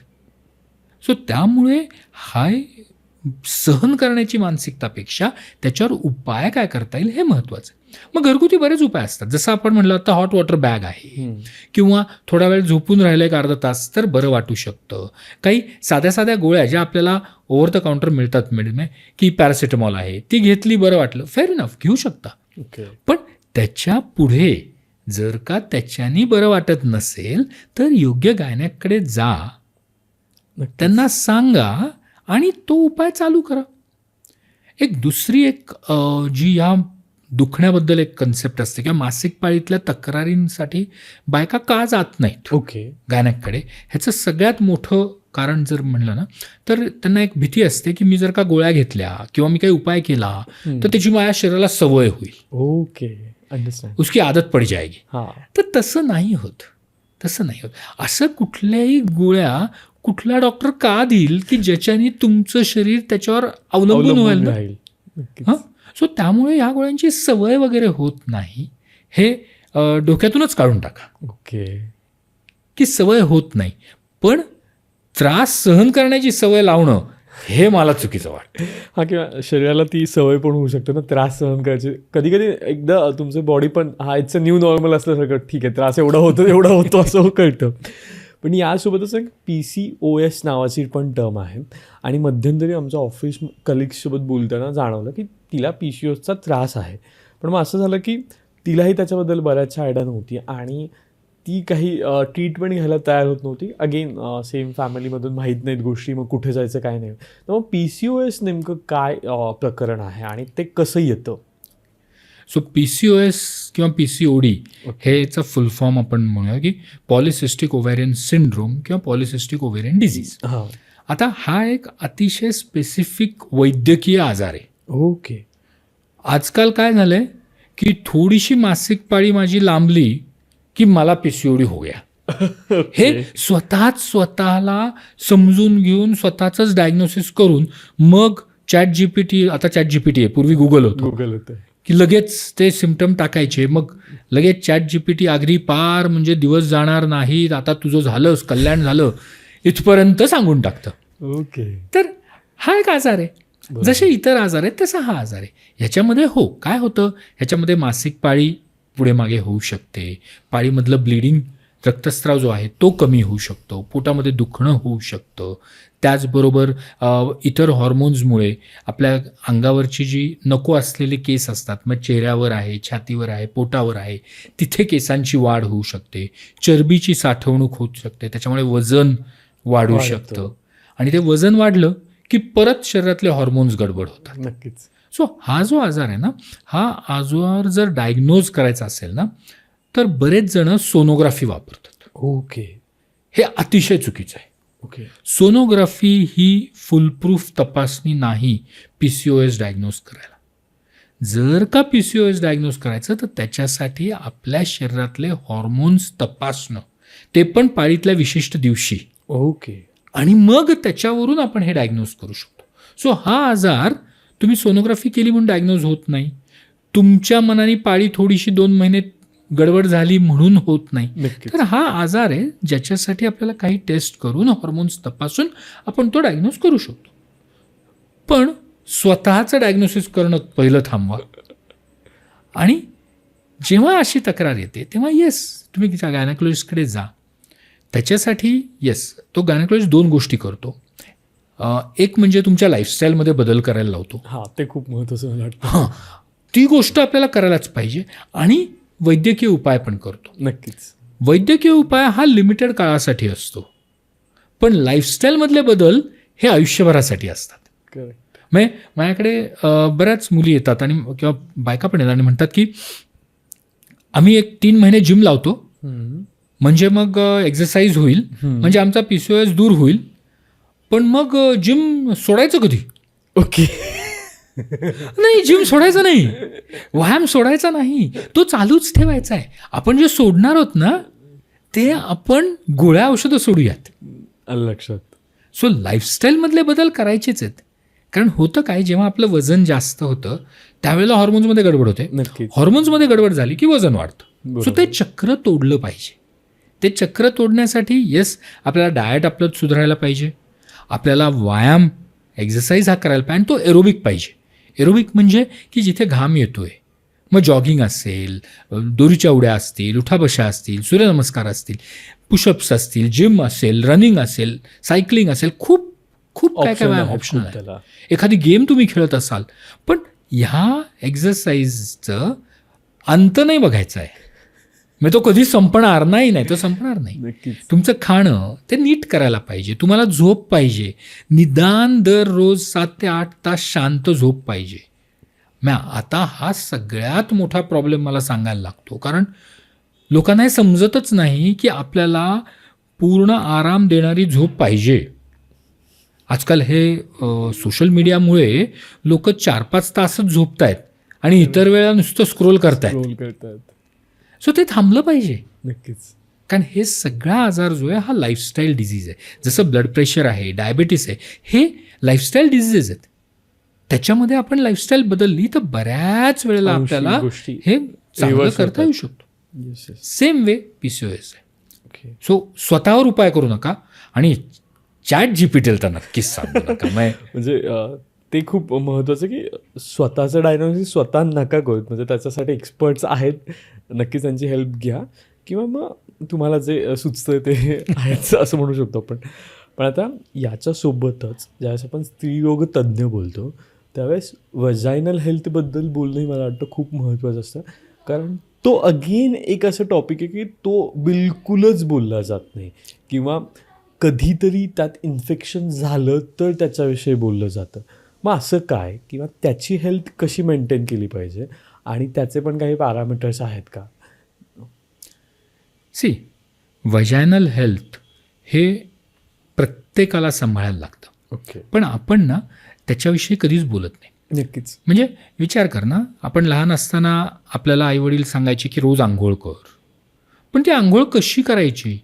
सो त्यामुळे हाय सहन करण्याची मानसिकतापेक्षा त्याच्यावर उपाय काय करता येईल हे महत्त्वाचं. मग घरगुती बरेच उपाय असतात, जसं आपण म्हटलं आता हॉट वॉटर बॅग आहे किंवा थोडा वेळ झोपून राहिलं 1 अर्धा तास तर बरं वाटू शकतं. काही साध्या गोळ्या ज्या आपल्याला ओव्हर द काउंटर मिळतात की पॅरासिटामॉल आहे, ती घेतली बरं वाटलं, फेअर इनफ घेऊ शकता. ओके. पण त्याच्या पुढे जर का त्याच्यानी बरं वाटत नसेल तर योग्य गायनॅककडे जा, त्यांना सांगा आणि तो उपाय चालू करा. दुसरी जी या दुखण्याबद्दल एक कन्सेप्ट असते किंवा मासिक पाळीतल्या तक्रारींसाठी बायका का जात नाहीत ओके गायनॅककडे, ह्याचं सगळ्यात मोठं कारण जर म्हणलं ना तर त्यांना एक भीती असते की मी जर का गोळ्या घेतल्या किंवा मी काही उपाय केला तर त्याची माझ्या शरीराला सवय होईल. ओके. अंडरस्टँड. उसकी आदत पड जाएगी. हां. तर तसं नाही होत. असं कुठल्याही गोळ्या कुठला डॉक्टर का देईल की ज्याच्याने तुमचं शरीर त्याच्यावर अवलंबून होईल ना. राहील. नक्कीच. हां, सो त्यामुळे ह्या गोळ्यांची सवय वगैरे होत नाही, हे डोक्यातूनच काढून टाका. ओके. की सवय होत नाही, पण त्रास सहन करण्याची सवय लावणं हे मला चुकीचं वाटतं. हां, किंवा शरीराला ती सवय पण होऊ शकते ना त्रास सहन करायची. कधी कधी एकदा तुमचं बॉडी पण इट्स अ न्यू नॉर्मल असल्यासारखं, ठीक आहे त्रास एवढा होतो असं कळतं. पण यासोबतच एक PCOS नावाची पण टर्म आहे आणि मध्यंतरी आमच्या ऑफिस कलिग्ससोबत बोलताना जाणवलं की तिला PCOSचा त्रास आहे. पण मग असं झालं की तिलाही त्याच्याबद्दल बऱ्याचशा आयडिया नव्हती आणि ती काही ट्रीटमेंट घ्यायला तयार होत नव्हती. अगेन सेम फॅमिलीमधून माहीत नाहीत गोष्टी, मग कुठे जायचं काय नाही. तर मग PCOS नेमकं काय प्रकरण आहे आणि ते कसं येतं? सो PCOS किंवा PCOD हेचा फुल फॉर्म आपण म्हणूया की पॉलिसिस्टिक ओव्हॅरियन सिंड्रोम किंवा पॉलिसिस्टिक ओव्हॅरियन डिझीज. हां. आता हा एक अतिशय स्पेसिफिक वैद्यकीय आजार आहे. ओके. आजकाल काय झालंय की थोडीशी मासिक पाळी माझी लांबली की मला PCOD हो गया. हे स्वतःला समजून घेऊन स्वतःच डायग्नोसिस करून मग ChatGPT, आता ChatGPT आहे, पूर्वी गुगल होतं, गुगल होतं की लगेच ते सिम्पटम टाकायचे, मग लगेच ChatGPT आगरी पार, म्हणजे दिवस जाणार नाहीत, आता तुझं झालंच, कल्याण झालं, इथपर्यंत सांगून टाकतं. ओके. तर हा एक आजार आहे. जसे इतर आजार आहेत तसा हा आजार आहे. ह्याच्यामध्ये काय होतं, ह्याच्यामध्ये मासिक पाळी पुढे मागे होऊ शकते, पाळीमधलं ब्लिडिंग, रक्तस्राव जो आहे तो कमी होऊ शकतो, पोटामध्ये दुखणं होऊ शकतं. त्याचबरोबर इतर हॉर्मोन्समुळे आपल्या अंगावरची जी नको असलेले केस असतात, मग चेहऱ्यावर आहे, छातीवर आहे, पोटावर आहे, तिथे केसांची वाढ होऊ शकते, चरबीची साठवणूक होऊ शकते, त्याच्यामुळे वजन वाढू शकतं. आणि ते वजन वाढलं की परत शरीरातले हॉर्मोन्स गडबड होतात. नक्कीच. सो हा जो आजार आहे ना, हा आजार जर डायग्नोज करायचा असेल ना, तर बरेच जण सोनोग्राफी वापरतात. ओके. हे अतिशय चुकीचं आहे. ओके. सोनोग्राफी ही फुलप्रूफ तपासणी नाही PCOS डायग्नोज करायला. जर का PCOS डायग्नोज करायचं तर त्याच्यासाठी आपल्या शरीरातले हॉर्मोन्स तपासणं, ते पण पाळीतल्या विशिष्ट दिवशी, ओके. आणि मग त्याच्यावरून आपण हे डायग्नोज करू शकतो. सो हा आजार तुम्ही सोनोग्राफी केली म्हणून डायग्नोज होत नाही, तुमच्या मनाने पाळी थोडीशी 2 महिने गडबड झाली म्हणून होत नाही. नक्कीच. तर हा आजार आहे ज्याच्यासाठी आपल्याला काही टेस्ट करून, हॉर्मोन्स तपासून आपण तो डायग्नोज करू शकतो. पण स्वतःचं डायग्नोसिस करणं पहिलं थांबवा. आणि जेव्हा अशी तक्रार येते तेव्हा तुम्ही गायनेकोलॉजिस्टकडे जा. त्याच्यासाठी तो गायनेकोलॉजिस्ट 2 गोष्टी करतो. एक म्हणजे तुमच्या लाईफस्टाईलमध्ये बदल करायला लावतो. हां, ते खूप महत्त्वाचं मला वाटतं. हां, ती गोष्ट आपल्याला करायलाच पाहिजे. आणि वैद्यकीय उपाय पण करतो. नक्कीच. वैद्यकीय उपाय हा लिमिटेड काळासाठी असतो, पण लाईफस्टाईलमधले बदल हे आयुष्यभरासाठी असतात. करेक्ट. माझ्याकडे बऱ्याच मुली येतात आणि किंवा बायका पण येतात आणि म्हणतात की आम्ही 3 महिने जिम लावतो, म्हणजे मग एक्सरसाइज होईल, म्हणजे आमचा PCOS दूर होईल, पण मग जिम सोडायचं कधी? ओके. नाही, जिम सोडायचं नाही, व्यायाम सोडायचा नाही, तो चालूच ठेवायचा आहे. आपण जे सोडणार आहोत ना, ते आपण गोळ्या औषधं सोडूयात. आलं लक्षात. सो लाईफस्टाईलमधले बदल करायचेच आहेत. कारण होतं काय, जेव्हा आपलं वजन जास्त होतं त्यावेळेला हॉर्मोन्समध्ये गडबड होते. नक्कीच. हॉर्मोन्समध्ये गडबड झाली की वजन वाढतं. बरोबर. सो ते चक्र तोडलं पाहिजे. ते चक्र तोडण्यासाठी आपल्याला डाएट आपलं सुधारायला पाहिजे, आपल्याला व्यायाम, एक्सरसाइज हा करायला पाहिजे, आणि तो एरोबिक पाहिजे. एरोबिक म्हणजे की जिथे घाम येतोय, मग जॉगिंग असेल, दोरीच्या उड्या असतील, उठाबशा असतील, सूर्यनमस्कार असतील, पुशअप्स असतील, जिम असेल, रनिंग असेल, सायकलिंग असेल, खूप काय काय ऑप्शन आहे. त्याला. एखादी गेम तुम्ही खेळत असाल, पण ह्या एक्सरसाइजचं अंत नाही बघायचा आहे. मग तो कधी संपणार नाही, तो संपणार नाही. नक्कीच. तुमचं खाणं ते नीट करायला पाहिजे, तुम्हाला झोप पाहिजे, निदान दररोज 7 ते 8 तास शांत झोप पाहिजे. आता हा सगळ्यात मोठा प्रॉब्लेम मला सांगायला लागतो, कारण लोकांना हे समजतच नाही की आपल्याला पूर्ण आराम देणारी झोप पाहिजे. आजकाल हे सोशल मीडियामुळे लोक 4-5 तासच झोपत आहेत आणि इतर वेळा नुसतं स्क्रोल करतायत. रोल करतात. सो ते थांबलं पाहिजे. नक्कीच. कारण हे सगळा आजार जो आहे हा लाईफस्टाईल डिझीज आहे. जसं ब्लड प्रेशर आहे, डायबिटीस आहे, हे लाईफस्टाईल डिझीजेस आहेत. त्याच्यामध्ये आपण लाईफस्टाईल बदलली तर बऱ्याच वेळेला आपल्याला गोष्टी हे चांगलं reverse करता येऊ शकतो. Yes yes. Same way PCOS आहे. ओके. सो स्वतःवर उपाय करू नका आणि ChatGPT तर नक्कीच सांगू नका. म्हणजे ते खूप महत्त्वाचं की स्वतःचं डायग्नोसिस स्वतः नका करू. म्हणजे त्याच्यासाठी एक्सपर्ट्स आहेत, नक्कीच त्यांची हेल्प घ्या, किंवा मग तुम्हाला जे सुचतं ते आहेच असं म्हणू शकतो आपण. पण आता याच्यासोबतच ज्यावेळेस आपण स्त्रीरोग तज्ज्ञ बोलतो त्यावेळेस वजायनल हेल्थबद्दल बोलणंही मला वाटतं खूप महत्त्वाचं असतं. कारण तो अगेन एक असं टॉपिक आहे की तो बिलकुलच बोलला जात नाही, किंवा कधीतरी त्यात इन्फेक्शन झालं तर त्याच्याविषयी बोललं जातं. मग असं काय, किंवा त्याची हेल्थ कशी मेंटेन केली पाहिजे, आणि त्याचे पण काही पॅरामीटर्स आहेत का? सी, वजायनल हेल्थ हे प्रत्येकाला सांभाळायला लागतं, ओके. पण आपण ना त्याच्याविषयी कधीच बोलत नाही. नक्कीच. म्हणजे विचार कर ना, आपण लहान असताना आपल्याला आईवडील सांगायचे की रोज आंघोळ कर, पण ती आंघोळ कशी करायची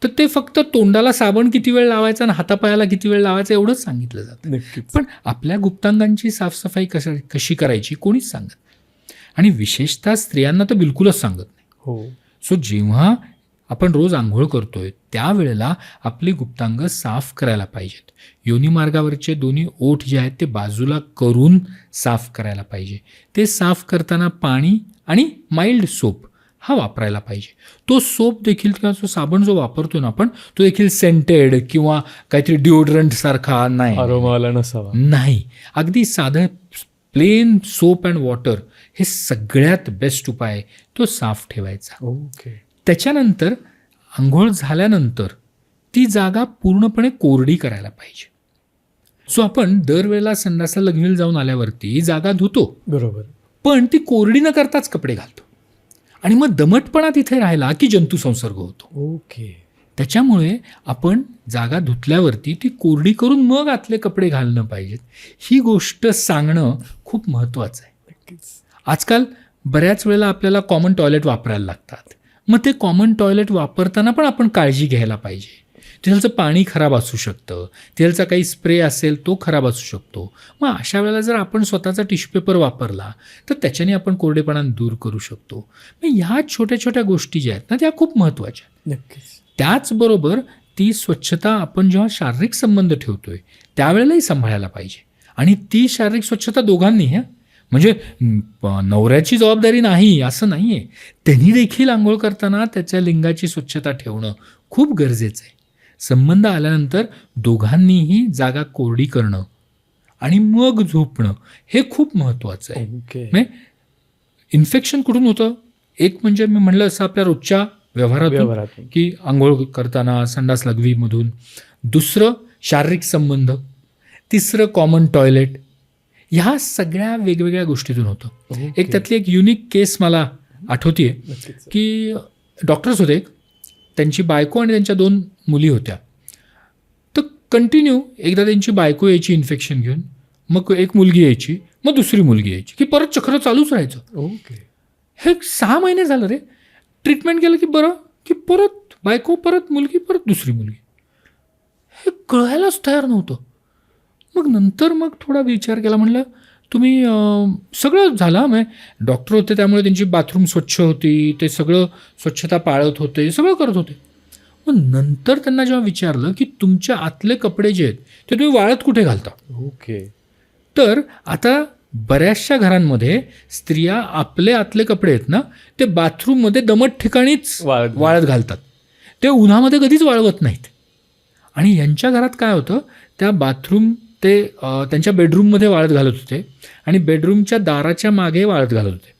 तर ते फक्त तोंडाला साबण किती वेळ लावायचा आणि हातापायाला किती वेळ लावायचा एवढंच सांगितलं जातं. नक्कीच. पण आपल्या गुप्तांगांची साफसफाई कशी करायची कोणीच सांगत नाही, आणि विशेषतः स्त्रियांना तर बिलकुलच सांगत नाही. हो. सो जेव्हा आपण रोज आंघोळ करतोय त्यावेळेला आपली गुप्तांग साफ करायला पाहिजेत. योनिमार्गावरचे दोन्ही ओठ जे आहेत ते बाजूला करून साफ करायला पाहिजे. ते साफ करताना पाणी आणि माइल्ड सोप हा वापरायला पाहिजे. तो सोप देखील किंवा तो साबण जो वापरतो ना आपण, तो देखील सेंटेड किंवा काहीतरी डिओड्रंट सारखा नाही, अरोमाला नसावा. नाही. अगदी साधं प्लेन सोप अँड वॉटर हे सगळ्यात बेस्ट उपाय आहे, तो साफ ठेवायचा. ओके. त्याच्यानंतर आंघोळ झाल्यानंतर ती जागा पूर्णपणे कोरडी करायला पाहिजे. सो आपण दरवेळेला संडासला लघवीला जाऊन आल्यावरती जागा धुतो, बरोबर. पण ती कोरडी न करताच कपडे घालतो, आणि मग दमटपणा तिथे राहिला की जंतुसंसर्ग होतो. ओके. त्याच्यामुळे आपण जागा धुतल्यावरती ती कोरडी करून मग आतले कपडे घालणं पाहिजेत. ही गोष्ट सांगणं खूप महत्त्वाचं आहे. नक्कीच. आजकाल बऱ्याच वेळेला आपल्याला कॉमन टॉयलेट वापरायला लागतात. मग ते कॉमन टॉयलेट वापरताना पण आपण काळजी घ्यायला पाहिजे. तिथलचं पाणी खराब असू शकतं, तिथलचा काही स्प्रे असेल तो खराब असू शकतो. मग अशा वेळेला जर आपण स्वतःचा टिश्यू पेपर वापरला तर त्याच्याने आपण कोरडेपणा दूर करू शकतो. मग ह्या छोट्या छोट्या गोष्टी ज्या आहेत ना त्या खूप महत्त्वाच्या आहेत. नक्कीच. त्याचबरोबर ती स्वच्छता आपण जेव्हा शारीरिक संबंध ठेवतोय त्यावेळेलाही सांभाळायला पाहिजे, आणि ती शारीरिक स्वच्छता दोघांनी, म्हणजे नवऱ्याची जबाबदारी नाही असं नाही आहे. त्यांनी देखील आंघोळ करताना त्याच्या लिंगाची स्वच्छता ठेवणं खूप गरजेचं आहे. संबंध आल्यानंतर दोघांनीही जागा कोरडी करणं आणि मग झोपणं हे खूप महत्त्वाचं आहे. ओके. म्हणजे इन्फेक्शन कुठून होतं? एक म्हणजे मी म्हणलं असं आपल्या रोजच्या व्यवहारातून की आंघोळ करताना संडास लघवीमधून, दुसरं शारीरिक संबंध, तिसरं कॉमन टॉयलेट, ह्या सगळ्या वेगवेगळ्या गोष्टीतून होतं. एक त्यातली एक युनिक केस मला आठवतीये की डॉक्टर्स होते, त्यांची बायको आणि त्यांच्या 2 मुली होत्या. तर कंटिन्यू एकदा त्यांची बायको यायची इन्फेक्शन घेऊन, मग एक मुलगी यायची, मग दुसरी मुलगी यायची, की परत चक्र चालूच राहायचं. ओके. हे 6 महिने झालं रे. ट्रीटमेंट केलं की बरं, की परत बायको, परत मुलगी, परत दुसरी मुलगी. हे कळायलाच तयार नव्हतं. मग नंतर मग थोडा विचार केला, म्हणलं तुम्ही सगळं झालं, मग डॉक्टर होते त्यामुळे त्यांची बाथरूम स्वच्छ होती, ते सगळं स्वच्छता पाळत होते, सगळं करत होते. मग नंतर त्यांना जेव्हा विचारलं की तुमच्या आतले कपडे जे आहेत ते तुम्ही वाळत कुठे घालता? ओके. तर आता बऱ्याचशा घरांमध्ये स्त्रिया आपले आतले कपडे आहेत ना ते बाथरूममध्ये दमट ठिकाणीच वाळत घालतात, ते उन्हामध्ये कधीच वाळवत नाहीत. आणि यांच्या घरात काय होतं, त्या बाथरूम ते त्यांच्या बेडरूममध्ये वाळत घालत होते, आणि बेडरूमच्या दाराच्या मागे वाळत घालत होते,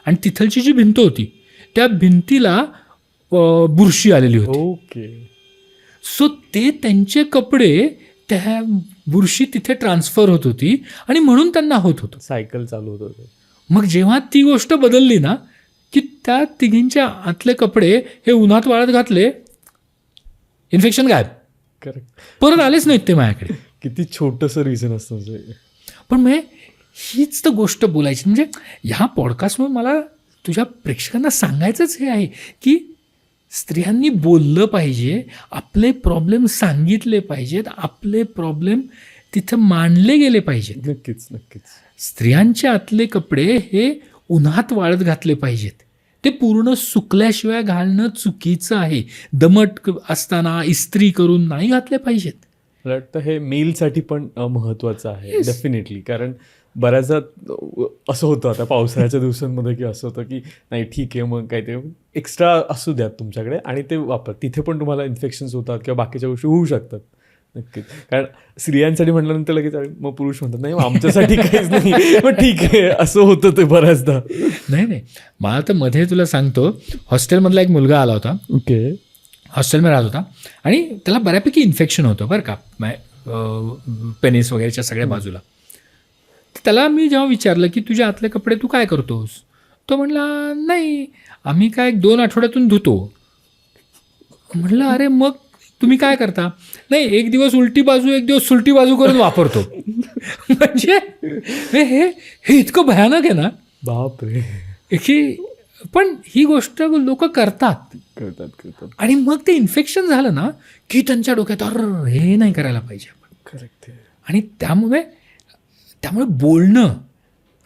आणि तिथलची जी भिंत होती त्या भिंतीला बुरशी आलेली होती. ओके. सो ते त्यांचे कपडे त्या बुरशी तिथे ट्रान्सफर होत होती, आणि म्हणून त्यांना होत होतं. सायकल चालू होत होतं. मग जेव्हा ती गोष्ट बदलली ना, की त्या तिघींच्या आतले कपडे हे उन्हात वाळत घातले, इन्फेक्शन गायब. करेक्ट. परत आलेच नाहीत ते माझ्याकडे. किती छोटंसं रिझन असतं ते. पण म्हणजे हीच तर गोष्ट बोलायची. म्हणजे ह्या पॉडकास्टमुळे मला तुझ्या प्रेक्षकांना सांगायचंच हे आहे की स्त्रियांनी बोललं पाहिजे, आपले प्रॉब्लेम सांगितले पाहिजेत, आपले प्रॉब्लेम तिथं मांडले गेले पाहिजेत. नक्कीच. नक्कीच. स्त्रियांच्या आतले कपडे हे उन्हात वाळत घातले पाहिजेत, ते पूर्ण सुकल्याशिवाय घालणं चुकीचं आहे. दमट असताना इस्त्री करून नाही घातले पाहिजेत. मला वाटतं हे मेलसाठी पण महत्त्वाचं आहे. डेफिनेटली. कारण बऱ्याचदा असं होतं आता पावसाळ्याच्या दिवसांमध्ये की असं होतं की नाही ठीक आहे, मग काय ते एक्स्ट्रा असू द्यात तुमच्याकडे आणि ते वापर, तिथे पण तुम्हाला इन्फेक्शन्स होतात किंवा बाकीच्या गोष्टी होऊ शकतात. नक्कीच. कारण स्त्रियांसाठी म्हटल्यानंतर लगेच मग पुरुष म्हणतात नाही मग आमच्यासाठी काहीच नाही, मग ठीक आहे, असं होतं ते बऱ्याचदा. नाही, मला तर मध्ये तुला सांगतो, हॉस्टेलमधला एक मुलगा आला होता. ओके. हॉस्टेलमध्ये राहत होता आणि त्याला बऱ्यापैकी इन्फेक्शन होतं बरं का, पेनिस वगैरेच्या सगळ्या बाजूला. त्याला मी जेव्हा विचारलं की तुझ्या आतले कपडे तू काय करतोस, तो म्हणला नाही आम्ही काय 2 आठवड्यातून धुतो. म्हणलं अरे मग तुम्ही काय करता, नाही एक दिवस उलटी बाजू एक दिवस सुलटी बाजू करून वापरतो. म्हणजे हे इतकं भयानक आहे ना बापरे. की, पण ही गोष्ट लोक करतात आणि मग ते इन्फेक्शन झालं ना की त्यांच्या डोक्यात अरे हे नाही करायला पाहिजे आपण. करेक्ट. आणि त्यामुळे बोलणं,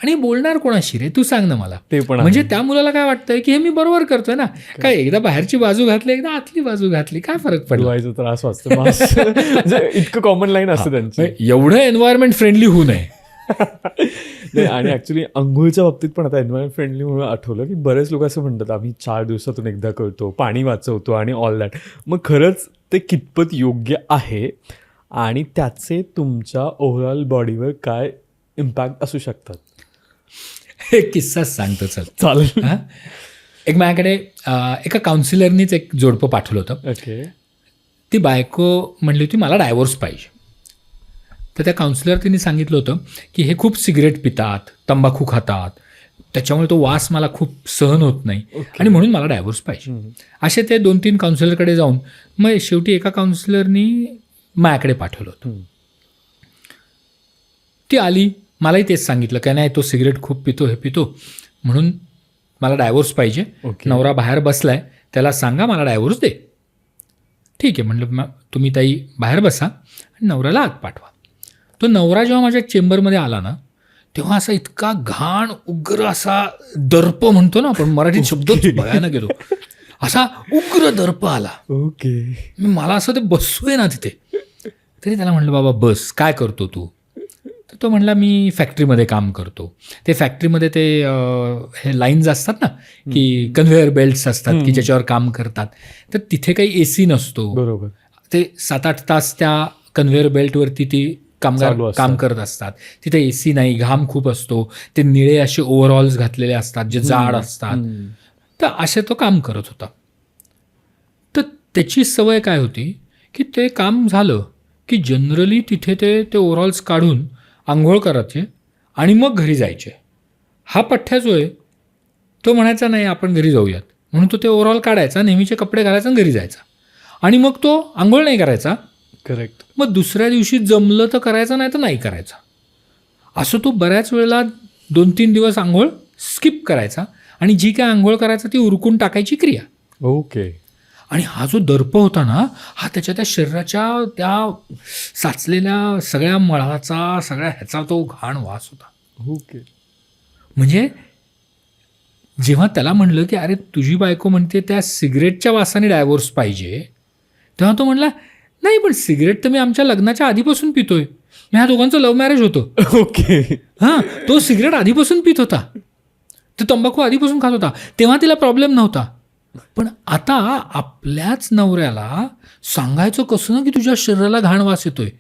आणि बोलणार कोणाशी रे तू सांग ना मला. ते पण म्हणजे त्या मुलाला काय वाटतंय की हे मी बरोबर करतोय ना, काय एकदा बाहेरची बाजू घातली एकदा आतली बाजू घातली काय फरक पडला. त्रास वाचतो म्हणजे इतकं कॉमन लाईन असतं त्यांची. एवढं एन्व्हायरमेंट फ्रेंडली होऊ नये. नाही, आणि ऍक्च्युली अंघोळीच्या बाबतीत पण आता एन्व्हायरमेंट फ्रेंडली म्हणून आठवलं की बरेच लोक असं म्हणतात आम्ही 4 दिवसातून एकदा करतो, पाणी वाचवतो आणि ऑल दॅट. मग खरंच ते कितपत योग्य आहे आणि त्याचे तुमच्या ओव्हरऑल बॉडीवर काय इम्पॅक्ट असू शकतात? एक किस्सा सांगतो चल. चालेल. एक माझ्याकडे एका काउन्सिलरनीच एक जोडपं पाठवलं होतं. ओके. ती बायको म्हणली होती मला डायव्होर्स पाहिजे. तर त्या काउन्सिलर तिने सांगितलं होतं की हे खूप सिगरेट पितात, तंबाखू खातात, त्याच्यामुळे तो वास मला खूप सहन होत नाही आणि म्हणून मला डायव्होर्स पाहिजे. असे ते 2-3 काउन्सिलरकडे जाऊन मग शेवटी एका काउन्सिलरनी माझ्याकडे पाठवलं होतं. ती आली, मलाही तेच सांगितलं काय नाही तो सिगरेट खूप पितो, हे पितो, म्हणून मला डायव्होर्स पाहिजे. नवरा बाहेर बसलाय, त्याला सांगा मला डायव्होर्स दे. ठीक आहे म्हटलं, मग तुम्ही ताई बाहेर बसा आणि नवऱ्याला आत पाठवा. तो नवरा जेव्हा माझ्या चेंबरमध्ये आला ना तेव्हा असा इतका घाण उग्र असा दर्प म्हणतो ना आपण मराठीत शब्दच भयानक येतो, असा उग्र दर्प आला. ओके. मला असं ते बसतोय ना तिथे. तरी त्याला म्हटलं बाबा बस, काय करतो तू? तर तो म्हणला मी फॅक्टरीमध्ये काम करतो. ते फॅक्टरीमध्ये ते हे लाईन्स असतात ना की कन्व्हेअर बेल्ट्स असतात की ज्याच्यावर काम करतात, तर तिथे काही AC नसतो. बरोबर. ते 7-8 तास त्या कन्व्हेअर बेल्टवरती ती कामगार काम करत असतात. तिथे AC नाही, घाम खूप असतो, ते निळे असे ओव्हरऑल्स घातलेले असतात जे जाड असतात. तर असे तो काम करत होता. तर त्याची सवय काय होती की ते काम झालं की जनरली तिथे ते ओव्हरऑल्स काढून आंघोळ करायचे आणि मग घरी जायचे. हा पठ्ठ्या जो आहे तो म्हणायचा नाही आपण घरी जाऊयात, म्हणून तो ते ओव्हरऑल काढायचा, नेहमीचे कपडे घालायचा आणि घरी जायचा. आणि मग तो आंघोळ नाही करायचा. करेक्ट. मग दुसऱ्या दिवशी जमलं तर करायचं, नाही तर नाही करायचा. असं तो बऱ्याच वेळेला 2-3 दिवस आंघोळ स्किप करायचा आणि जी काय आंघोळ करायचा ती उरकून टाकायची क्रिया. ओके. आणि हा जो दर्प होता ना हा त्याच्या त्या शरीराच्या त्या साचलेल्या सगळ्या मळाचा सगळ्या ह्याचा तो घाण वास होता. ओके. म्हणजे जेव्हा त्याला म्हणलं की अरे तुझी बायको म्हणते त्या सिगरेटच्या वासाने डायव्होर्स पाहिजे, तेव्हा तो म्हणला नाही पण सिगरेट तर मी आमच्या लग्नाच्या आधीपासून पितोय, मी ह्या दोघांचं लव्ह मॅरेज होतं. ओके. हां, तो सिगरेट आधीपासून पित होता, तो तंबाखू आधीपासून खात होता, तेव्हा तिला प्रॉब्लेम नव्हता. पण आता आपल्याच नवऱ्याला सांगायचं कसं ना की तुझ्या शरीराला घाण वास येतोय,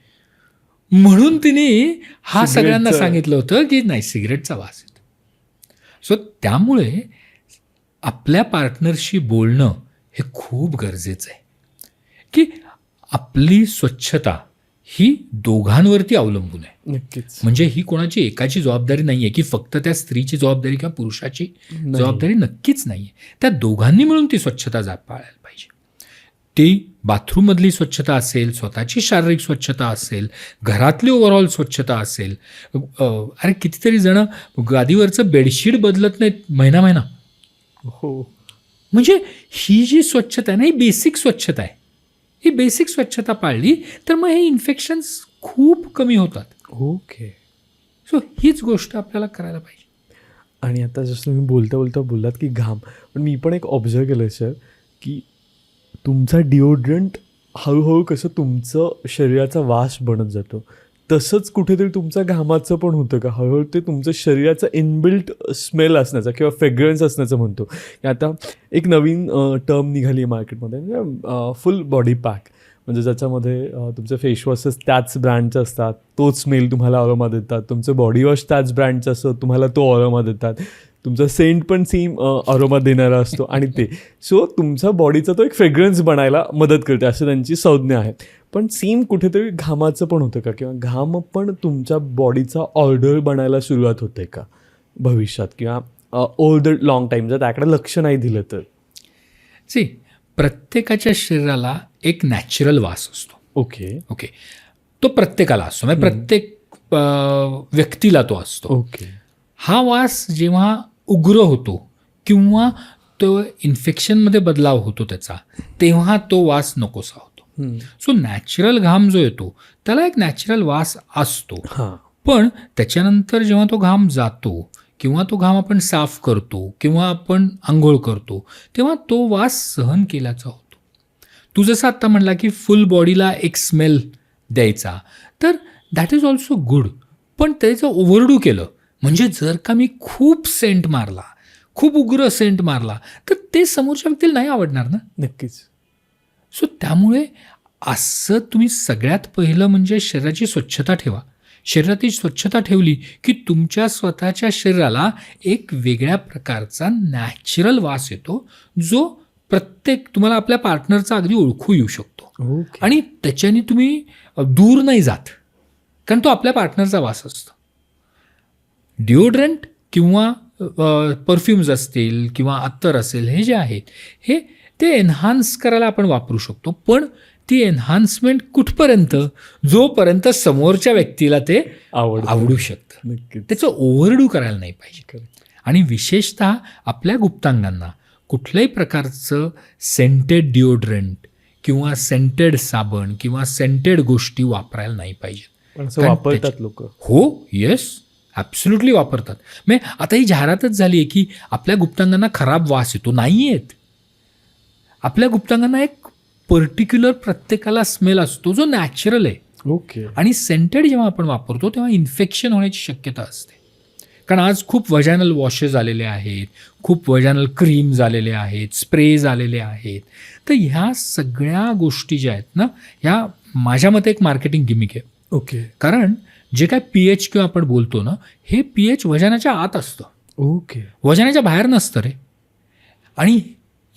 म्हणून तिने हा सगळ्यांना सांगितलं होतं की नाही सिगरेटचा वास येतो. सो त्यामुळे आपल्या पार्टनरशी बोलणं हे खूप गरजेचं आहे की आपली स्वच्छता ही दोघांवरती अवलंबून आहे. नक्कीच. म्हणजे ही कोणाची एकाची जबाबदारी नाही आहे की फक्त त्या स्त्रीची जबाबदारी किंवा पुरुषाची जबाबदारी नक्कीच नाही आहे. त्या दोघांनी मिळून ती स्वच्छता पाळायला पाहिजे. ती बाथरूममधली स्वच्छता असेल, स्वतःची शारीरिक स्वच्छता असेल, घरातली ओव्हरऑल स्वच्छता असेल. अरे कितीतरी जण गादीवरचं बेडशीट बदलत नाहीत महिना. हो. म्हणजे ही जी स्वच्छता आहे ना ही बेसिक स्वच्छता आहे. ही बेसिक स्वच्छता पाळली तर मग हे इन्फेक्शन्स खूप कमी होतात. ओके. सो हीच गोष्ट आपल्याला करायला पाहिजे. आणि आता जसं तुम्ही बोलता बोललात की घाम, पण मी पण एक ऑब्झर्व केलं सर की तुमचा डिओड्रंट हळूहळू कसं तुमचं शरीराचा वास बनत जातो, तसंच कुठेतरी तुमच्या घामाचं पण होतं का हळूहळू ते तुमचं शरीराचा इनबिल्ट स्मेल असण्याचा किंवा फ्रेग्रन्स असण्याचं म्हणतो. की आता एक नवीन टर्म निघाली आहे मार्केटमध्ये, फुल बॉडी पॅक. म्हणजे ज्याच्यामध्ये तुमचे फेसवॉशेस त्याच ब्रँडचे असतात, तोच स्मेल तुम्हाला अरोमा देतात, तुमचं बॉडी वॉश त्याच ब्रँडचं असतं, तुम्हाला तो अरोमा देतात, तुमचा सेंट पण सेम अरोमा देणारा असतो आणि ते सो तुमच्या बॉडीचा तो एक फ्रेग्रन्स बनायला मदत करते, अशी त्यांची संज्ञा आहे. पण सेम कुठेतरी घामाचं पण होतं का, किंवा घाम पण तुमच्या बॉडीचा ऑर्डर बनायला सुरुवात होते का भविष्यात, किंवा ओव्हर द लॉंग टाईम जर त्याकडे लक्ष नाही दिलं तर? प्रत्येकाच्या शरीराला एक नॅचरल वास असतो. ओके. तो प्रत्येकाला असतो, म्हणजे प्रत्येक व्यक्तीला तो असतो. ओके. हा वास जेव्हा उग्र होतो किंवा तो इन्फेक्शनमध्ये बदलाव होतो त्याचा, तेव्हा तो वास नकोसा होतो. सो नॅचरल घाम जो येतो त्याला एक नॅचरल वास असतो. पण त्याच्यानंतर जेव्हा तो घाम जातो किंवा तो घाम आपण साफ करतो किंवा आपण आंघोळ करतो, तेव्हा तो वास सहन केल्याचा होतो. तू जसं आत्ता म्हणला की फुल बॉडीला एक स्मेल द्यायचा, तर दॅट इज ऑल्सो गुड. पण त्याचं ओव्हरडू केलं म्हणजे जर का मी खूप सेंट मारला, खूप उग्र सेंट मारला, तर ते समोरच्या व्यक्तीला नाही आवडणार ना. नक्कीच. सो त्यामुळे असं तुम्ही सगळ्यात पहिलं म्हणजे शरीराची स्वच्छता ठेवा. शरीराची स्वच्छता ठेवली की तुमच्या स्वतःच्या शरीराला एक वेगळ्या प्रकारचा नॅचरल वास येतो, जो प्रत्येक तुम्हाला आपल्या पार्टनरचा अगदी ओळखू येऊ शकतो. आणि त्याच्याने तुम्ही दूर नाही जात, कारण तो आपल्या पार्टनरचा वास असतो. डिओड्रंट किंवा परफ्युम्स असतील किंवा अत्तर असेल, हे जे आहेत हे ते एन्हान्स करायला आपण वापरू शकतो. पण ती एन्हान्समेंट कुठपर्यंत, जोपर्यंत समोरच्या व्यक्तीला ते आवडू शकतं. त्याचं ओव्हरडू करायला नाही पाहिजे. आणि विशेषतः आपल्या गुप्तांगांना कुठल्याही प्रकारचं सेंटेड डिओड्रंट किंवा सेंटेड साबण किंवा सेंटेड गोष्टी वापरायला नाही पाहिजेत. वापरतात लोक. हो, येस, ॲब्सोल्युटली वापरतात. म्हणजे आता ही जाहिरातच झाली आहे की आपल्या गुप्तांगांना खराब वास येतो. नाही येत. आपल्या गुप्तांगांना एक पर्टिक्युलर प्रत्येकाला स्मेल असतो जो नॅचरल आहे. ओके. आणि सेंटेड जेव्हा आपण वापरतो तेव्हा इन्फेक्शन होण्याची शक्यता असते. कारण आज खूप वजायनल वॉशेस आलेले आहेत, खूप वजायनल क्रीम्स आलेले आहेत, स्प्रेज आलेले आहेत. तर ह्या सगळ्या गोष्टी ज्या आहेत ना, ह्या माझ्या मते एक मार्केटिंग गिमिक आहे. ओके. कारण जे काय pH किंवा आपण बोलतो ना, हे pH वजनाच्या आत असतं. ओके. वजनाच्या बाहेर नसतं रे. आणि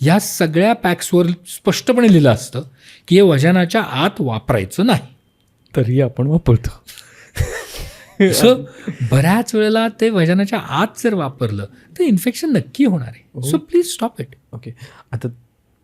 या सगळ्या पॅक्सवर स्पष्टपणे लिहिलं असतं की हे वजनाच्या आत वापरायचं नाही, तरी आपण वापरतो. सो बऱ्याच वेळेला ते वजनाच्या आत जर वापरलं तर इन्फेक्शन नक्की होणार आहे. So please stop it. Okay. आता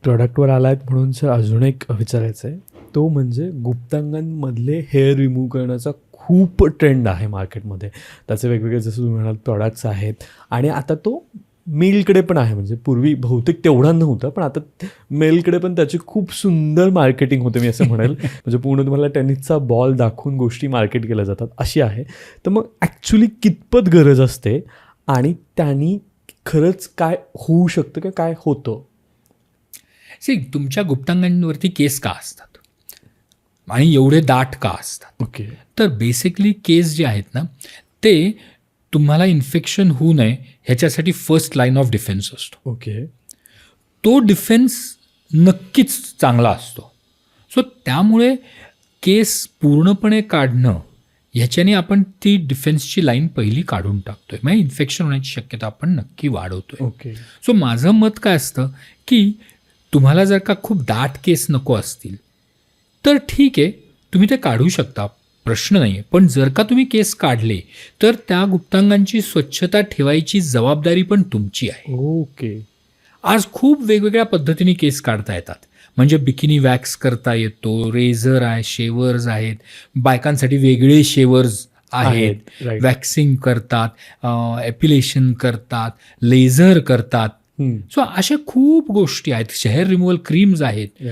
प्रॉडक्टवर आलायत म्हणून सर अजून एक विचारायचं आहे, तो म्हणजे गुप्तांगांमधले हेअर रिमूव्ह करण्याचा खूप ट्रेंड आहे मार्केटमध्ये. त्याचे वेगवेगळे जसं तुम्ही म्हणाल प्रॉडक्ट्स आहेत, आणि आता तो मेलकडे पण आहे. म्हणजे पूर्वी बहुतेक तेवढा नव्हता, पण आता मेलकडे पण त्याची खूप सुंदर मार्केटिंग होते, मी असं म्हणेल. म्हणजे पूर्ण तुम्हाला टेनिसचा बॉल दाखवून गोष्टी मार्केट केल्या जातात अशी आहे. तर मग ॲक्च्युली कितपत गरज असते आणि त्यांनी खरंच काय होऊ शकतं किंवा काय होतं? तुमच्या गुप्तांगांवरती केस का असतात आणि एवढे दाट का असतात? ओके. तर बेसिकली केस जे आहेत ना, ते तुम्हाला इन्फेक्शन होऊ नये ह्याच्यासाठी फर्स्ट लाईन ऑफ डिफेन्स असतो. ओके. तो डिफेन्स नक्कीच चांगला असतो. सो त्यामुळे केस पूर्णपणे काढणं ह्याच्याने आपण ती डिफेन्सची लाईन पहिली काढून टाकतोय, म्हणजे इन्फेक्शन होण्याची शक्यता आपण नक्की वाढवतोय. ओके. सो माझं मत काय असतं की तुम्हाला जर का खूप दाट केस नको असतील तर ठीक आहे, तुम्ही ते काढू शकता, प्रश्न नाही आहे. पण जर का तुम्ही केस काढले तर त्या गुप्तांगांची स्वच्छता ठेवायची जबाबदारी पण तुमची आहे. ओके. आज खूप वेगवेगळ्या पद्धतीने केस काढता येतात. म्हणजे बिकिनी वॅक्स करता येतो, रेझर आहे, शेवर्स आहेत, बायकांसाठी वेगळे शेवर्स आहेत, वॅक्सिंग करतात, एपिलेशन करतात, लेझर करतात. सो अशा खूप गोष्टी आहेत, हेअर रिमूव्हल क्रीम्स आहेत.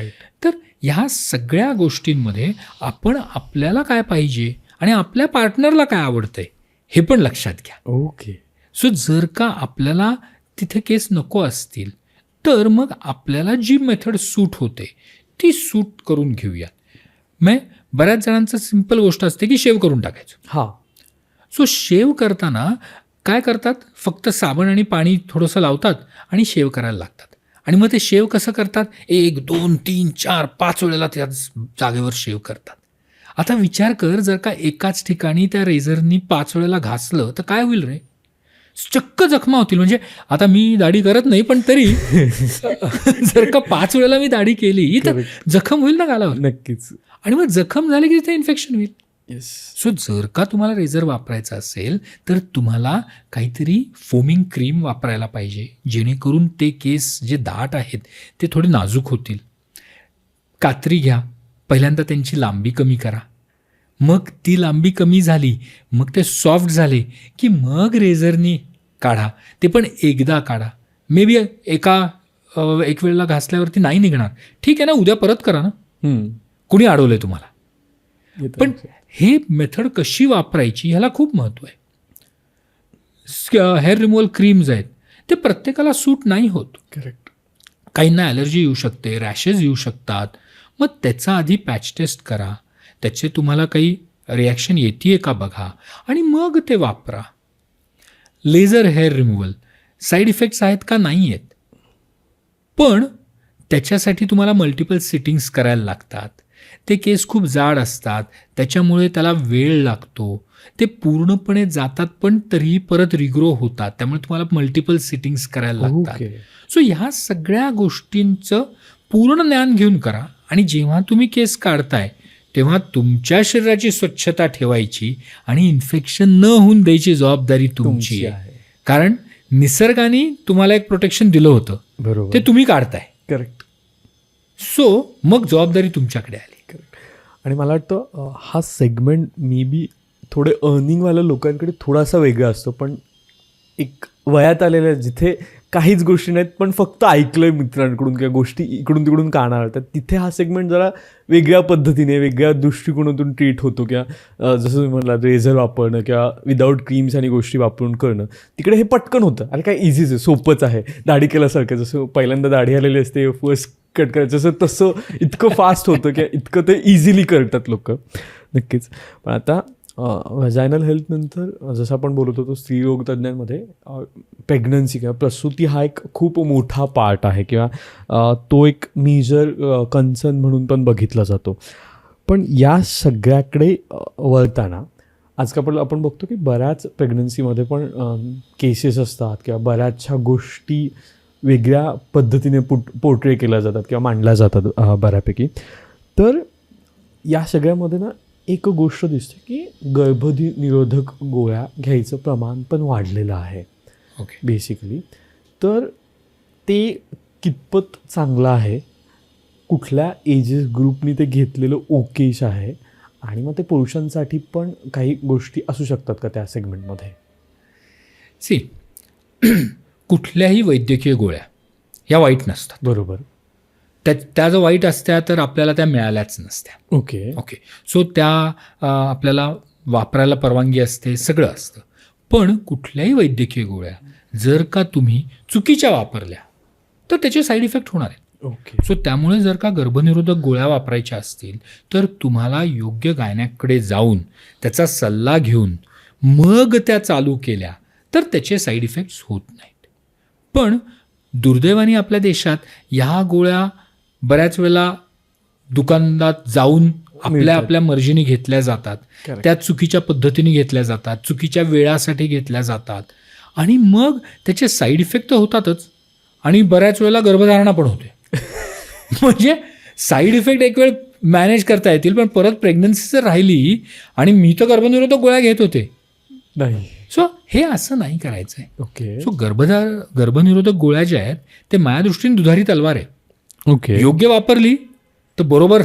तर ह्या सगळ्या गोष्टींमध्ये आपण आपल्याला काय पाहिजे आणि आपल्या पार्टनरला काय आवडतंय हे पण लक्षात घ्या. ओके. सो जर का आपल्याला तिथे केस नको असतील तर मग आपल्याला जी मेथड सूट होते ती सूट करून घेऊयात. मग बऱ्याच जणांचं सिम्पल गोष्ट असते की शेव करून टाकायचं. हां. सो शेव करताना काय करतात, फक्त साबण आणि पाणी थोडंसं लावतात आणि शेव करायला लागतात. आणि मग ते शेव कसं करतात, 1 2 3 4 5 वेळेला त्या जागेवर शेव करतात. आता विचार कर, जर का एकाच ठिकाणी त्या रेझरनी 5 वेळेला घासलं तर काय होईल रे? चक्क जखमा होतील. म्हणजे आता मी दाढी करत नाही, पण तरी जर का 5 वेळेला मी दाढी केली तर जखम होईल ना गालावर. नक्कीच. आणि मग जखम झाली की तिथे इन्फेक्शन होईल. येस. सो जर का तुम्हाला रेझर वापरायचा असेल तर तुम्हाला काहीतरी फोमिंग क्रीम वापरायला पाहिजे, जेणेकरून ते केस जे दाट आहेत ते थोडे नाजूक होतील. कात्री घ्या, पहिल्यांदा त्यांची लांबी कमी करा, मग ती लांबी कमी झाली, मग ते सॉफ्ट झाले की मग रेझरनी काढा. ते पण एकदा काढा. मे बी एक वेळेला घासल्यावरती नाही निघणार, ठीक आहे ना, उद्या परत करा ना, कुणी अडवलंय तुम्हाला. पण हे मेथड कशी वापरायची ह्याला खूप महत्त्व आहे. हेअर रिमूव्हल क्रीम्स आहेत ते प्रत्येकाला सूट नाही होत. करेक्ट. काहींना ॲलर्जी येऊ शकते, रॅशेस येऊ शकतात. मग त्याचा आधी पॅच टेस्ट करा, त्याचे तुम्हाला काही रिॲक्शन येते का बघा, आणि मग ते वापरा. Laser hair removal side effects आहेत का? नाही आहेत, पण त्याच्यासाठी तुम्हाला मल्टिपल सिटिंग्स करायला लागतात. ते केस खूप जाड असतात, त्याच्यामुळे त्याला वेळ लागतो. ते पूर्णपणे जातात पण तरीही परत रिग्रो होतात, त्यामुळे तुम्हाला मल्टिपल सिटिंग्स करायला लागतात. सो ह्या सगळ्या गोष्टींचं पूर्ण ज्ञान घेऊन करा. आणि जेव्हा तुम्ही केस काढताय तेव्हा तुमच्या शरीराची स्वच्छता ठेवायची आणि इन्फेक्शन न होऊन द्यायची जबाबदारी तुमची आहे. कारण निसर्गाने तुम्हाला एक प्रोटेक्शन दिलं होतं, बरोबर, ते तुम्ही काढताय. करेक्ट. सो मग जबाबदारी तुमच्याकडे आली. आणि मला वाटतं हा सेगमेंट मे बी थोडे अर्निंगवाल्या लोकांकडे थोडासा वेगळा असतो, पण एक वयात आलेल्या जिथे काहीच गोष्टी नाहीत पण फक्त ऐकलंय मित्रांकडून किंवा गोष्टी इकडून तिकडून कानावर, तर तिथे हा सेगमेंट जरा वेगळ्या पद्धतीने वेगळ्या दृष्टिकोनातून ट्रीट होतो. किंवा जसं तुम्ही म्हटलं रेझर वापरणं किंवा विदाऊट क्रीम्स आणि गोष्टी वापरून करणं, तिकडे हे पटकन होतं. अरे काय इझीच आहे, सोपंच आहे, दाढी केल्यासारखं. जसं पहिल्यांदा दाढी आलेली असते, फर्स्ट कट करायचं, जसं तसं इतकं फास्ट होतं किंवा इतकं ते इझिली करतात लोक. नक्कीच. पण आता व्हॅजायनल हेल्थनंतर जसं आपण बोलत होतो, स्त्रीरोग तज्ज्ञांमध्ये प्रेग्नन्सी किंवा प्रसूती हा एक खूप मोठा पार्ट आहे किंवा तो एक मेजर कन्सर्न म्हणून पण बघितला जातो. पण या सगळ्याकडे वळताना आजकाल आपण बघतो की बऱ्याच प्रेग्नन्सीमध्ये पण केसेस असतात किंवा बऱ्याचशा गोष्टी वेगळ्या पद्धतीने पोर्ट्रे केल्या जातात किंवा मांडल्या जातात बऱ्यापैकी. तर या सगळ्यामध्ये ना एक गोष्ट दिसते की गर्भनिरोधक गोळ्या घ्यायचं प्रमाण पण वाढलेलं आहे बेसिकली. तर ते कितपत चांगलं आहे, कुठल्या एजेस ग्रुपनी ते घेतलेलं ओकेश आहे, आणि मग ते पुरुषांसाठी पण काही गोष्टी असू शकतात का त्या सेगमेंटमध्ये? कुठल्याही वैद्यकीय गोळ्या ह्या वाईट नसतात. बरोबर. त्या जर वाईट असत्या तर आपल्याला त्या मिळाल्याच नसत्या. ओके. सो त्या आपल्याला वापरायला परवानगी असते, सगळं असतं. पण कुठल्याही वैद्यकीय गोळ्या जर का तुम्ही चुकीच्या वापरल्या तर त्याचे साईड इफेक्ट होणार आहेत. ओके. सो त्यामुळे जर का गर्भनिरोधक गोळ्या वापरायच्या असतील तर तुम्हाला योग्य गायनॅककडे जाऊन त्याचा सल्ला घेऊन मग त्या चालू केल्या तर त्याचे साईड इफेक्ट्स होत नाहीत. पण दुर्दैवाने आपल्या देशात ह्या गोळ्या बऱ्याच वेळेला दुकानात जाऊन आपल्या मर्जीने घेतल्या जातात. त्या चुकीच्या पद्धतीने घेतल्या जातात, चुकीच्या वेळासाठी घेतल्या जातात, आणि मग त्याचे साईड इफेक्ट तर होतातच आणि बऱ्याच वेळेला गर्भधारणा पण होते. म्हणजे साईड इफेक्ट एक वेळ मॅनेज करता येतील, पण परत प्रेग्नन्सी जर राहिली आणि मी तर गर्भनिरोधक गोळ्या घेत होते नाही. सो हे असं नाही करायचं आहे. ओके. सो गर्भनिरोधक गोळ्या ज्या आहेत ते माझ्या दृष्टीने दुधारी तलवार आहे. ओके. योग्य वापरली तर बरोबर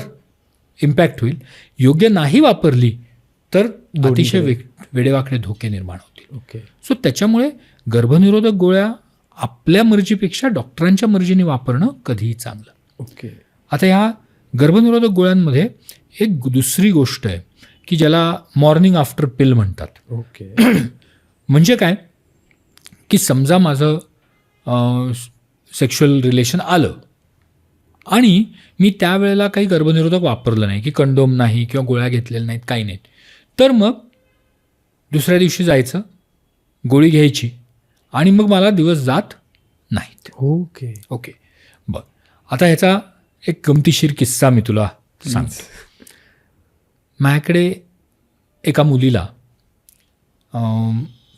इम्पॅक्ट होईल, योग्य नाही वापरली तर अतिशय वेडेवाकडे धोके निर्माण होतील. ओके. सो त्याच्यामुळे गर्भनिरोधक गोळ्या आपल्या मर्जीपेक्षा डॉक्टरांच्या मर्जीने वापरणं कधीही चांगलं. ओके. आता ह्या गर्भनिरोधक गोळ्यांमध्ये एक दुसरी गोष्ट आहे की ज्याला मॉर्निंग आफ्टर पिल म्हणतात. ओके. म्हणजे काय की समजा माझं सेक्शुअल रिलेशन आलं आणि मी त्यावेळेला काही गर्भनिरोधक वापरलं नाही, की कंडोम नाही किंवा गोळ्या घेतलेल्या नाहीत, काही नाहीत, तर मग दुसऱ्या दिवशी जायचं, गोळी घ्यायची आणि मग मला दिवस जात नाहीत. ओके. ओके. आता ह्याचा एक गमतीशीर किस्सा मी तुला सांगतो. माझ्याकडे एका मुलीला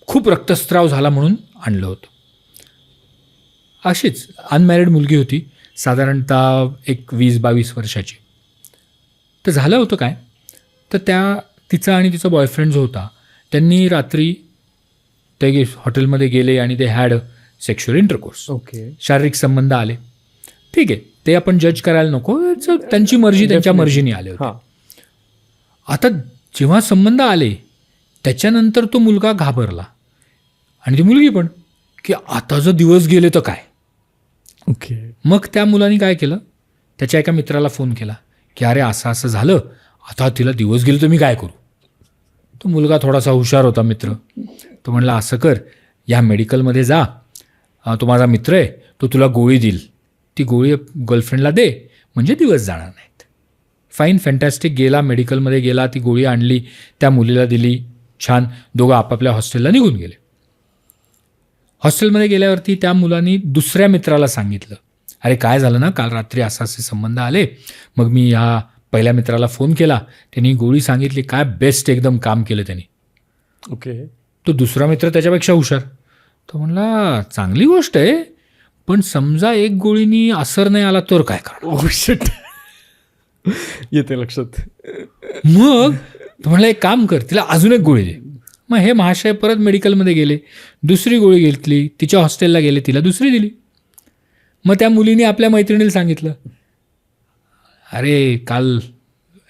खूप रक्तस्राव झाला म्हणून आणलं होतं. अशीच अनमॅरिड मुलगी होती, साधारणतः एक 20-22 वर्षाची. तर झालं होतं काय, तर तिचा आणि तिचा बॉयफ्रेंड जो होता त्यांनी रात्री ते हॉटेलमध्ये गेले आणि ते हॅड सेक्शुअल इंटरकोर्स. ओके. शारीरिक संबंध आले. ठीक आहे, ते आपण जज करायला नको, त्यांची मर्जी, त्यांच्या मर्जीने आले होते. आता जेव्हा संबंध आले त्याच्यानंतर तो मुलगा घाबरला आणि ती मुलगी पण, की आता जर दिवस गेले तर काय. ओके. मग त्या मुलाने काय केलं, त्याच्या एका मित्राला फोन केला की अरे असं असं झालं, आता तिला दिवस गेले तर मी काय करू. तो मुलगा थोडासा हुशार होता मित्र. तो म्हणला असं कर, या मेडिकलमध्ये जा, तो माझा मित्र आहे, तो तुला गोळी देईल, ती गोळी गर्लफ्रेंडला दे म्हणजे दिवस जाणार नाहीत. Fine, fantastic. गेला, मेडिकलमध्ये गेला, ती गोळी आणली, त्या मुलीला दिली, छान. दोघं आपापल्या हॉस्टेलला निघून गेले. हॉस्टेलमध्ये गेल्यावरती त्या मुलांनी दुसऱ्या मित्राला सांगितलं, अरे काय झालं ना, काल रात्री असे संबंध आले, मग मी ह्या पहिल्या मित्राला फोन केला, त्यांनी गोळी सांगितली, काय बेस्ट एकदम काम केलं त्यांनी. ओके. तो दुसरा मित्र त्याच्यापेक्षा हुशार. तो म्हणला चांगली गोष्ट आहे, पण समजा एक गोळीनी असर नाही आला तर काय करणार. Oh shit. येते लक्षात. मग तो म्हणला एक काम कर, तिला अजून एक गोळी दे. मग हे महाशय परत मेडिकलमध्ये गेले, दुसरी गोळी घेतली, तिच्या हॉस्टेलला गेले, तिला दुसरी दिली. मग त्या मुलीने आपल्या मैत्रिणीला सांगितलं, अरे काल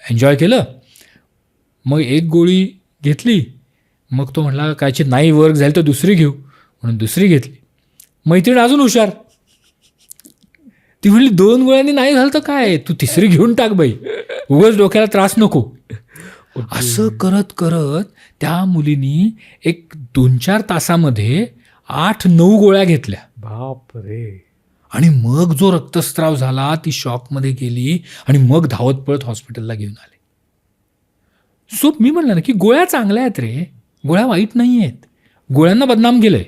एन्जॉय केलं. मग एक गोळी घेतली, मग तो म्हणला कायची नाही वर्क झाली तर दुसरी घेऊ, म्हणून दुसरी घेतली. मैत्रीण अजून हुशार, ती म्हणली 2 गोळ्यांनी नाही झालं तर काय, तू तिसरी घेऊन टाक बाई, उगाच डोक्याला त्रास नको. असं करत करत त्या मुलीनी एक 2-4 तासामध्ये 8-9 गोळ्या घेतल्या. बाप रे. आणि मग जो रक्तस्राव झाला ती शॉकमध्ये गेली आणि मग धावत पळत हॉस्पिटलला घेऊन आले. सो मी म्हणलं ना की गोळ्या चांगल्या आहेत रे, गोळ्या वाईट नाही आहेत, गोळ्यांना बदनाम केलंय,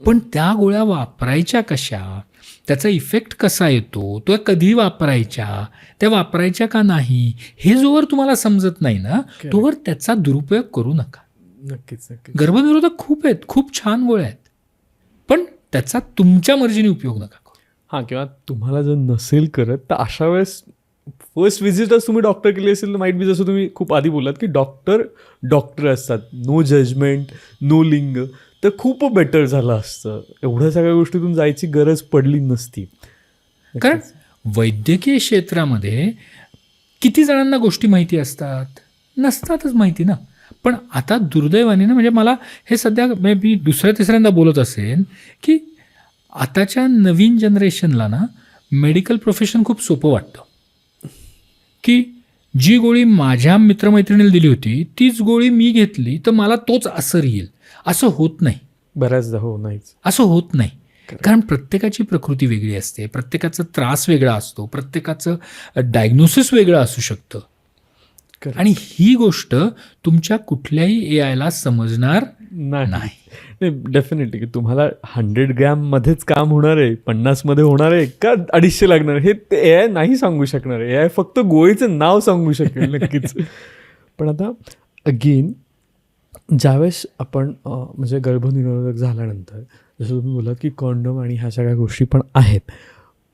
पण त्या गोळ्या वापरायच्या कशा, त्याचा इफेक्ट कसा येतो, तो कधी वापरायच्या, त्या वापरायच्या का नाही, हे जोवर तुम्हाला समजत नाही ना तोवर त्याचा दुरुपयोग करू नका. नक्कीच नक्कीच. गर्भनिरोधक खूप आहेत, खूप छान गोळ्या आहेत, पण त्याचा तुमच्या मर्जीने उपयोग नका करू. हां, किंवा तुम्हाला जर नसेल करत तर अशा वेळेस फर्स्ट व्हिजिटच तुम्ही डॉक्टर केली असेल तर माईट बी, जसं तुम्ही खूप आधी बोललात की डॉक्टर असतात, नो जजमेंट, नो लिंग, तर खूप बेटर झालं असतं. एवढ्या सगळ्या गोष्टीतून जायची गरज पडली नसती. कारण वैद्यकीय क्षेत्रामध्ये किती जणांना गोष्टी माहिती असतात, नसतातच माहिती ना. पण आता दुर्दैवाने ना, म्हणजे मला हे सध्या मी दुसऱ्या तिसऱ्यांदा बोलत असेन की आताच्या नवीन जनरेशनला ना मेडिकल प्रोफेशन खूप सोपं वाटतं, की जी गोळी माझ्या मित्रमैत्रिणीला दिली होती तीच गोळी मी घेतली तर मला तोच असर येईल, असं होत नाही. बऱ्याचदा हो नाहीच, असं होत नाही. कारण प्रत्येकाची प्रकृती वेगळी असते, प्रत्येकाचा त्रास वेगळा असतो, प्रत्येकाचं डायग्नोसिस वेगळं असू शकतं. आणि ही गोष्ट तुमच्या कुठल्याही AIला समजणार नाही. डेफिनेटली की तुम्हाला 100 ग्रॅममध्येच काम होणार आहे, 50मध्ये होणार आहे का 250 लागणार, हे ते AI नाही सांगू शकणार. AI फक्त गोळीचं नाव सांगू शकेल नक्कीच. पण आता अगेन ज्यावेळेस आपण म्हणजे गर्भनिरोधक झाल्यानंतर जसं तुम्ही बोलात की कॉन्डम आणि ह्या सगळ्या गोष्टी पण आहेत,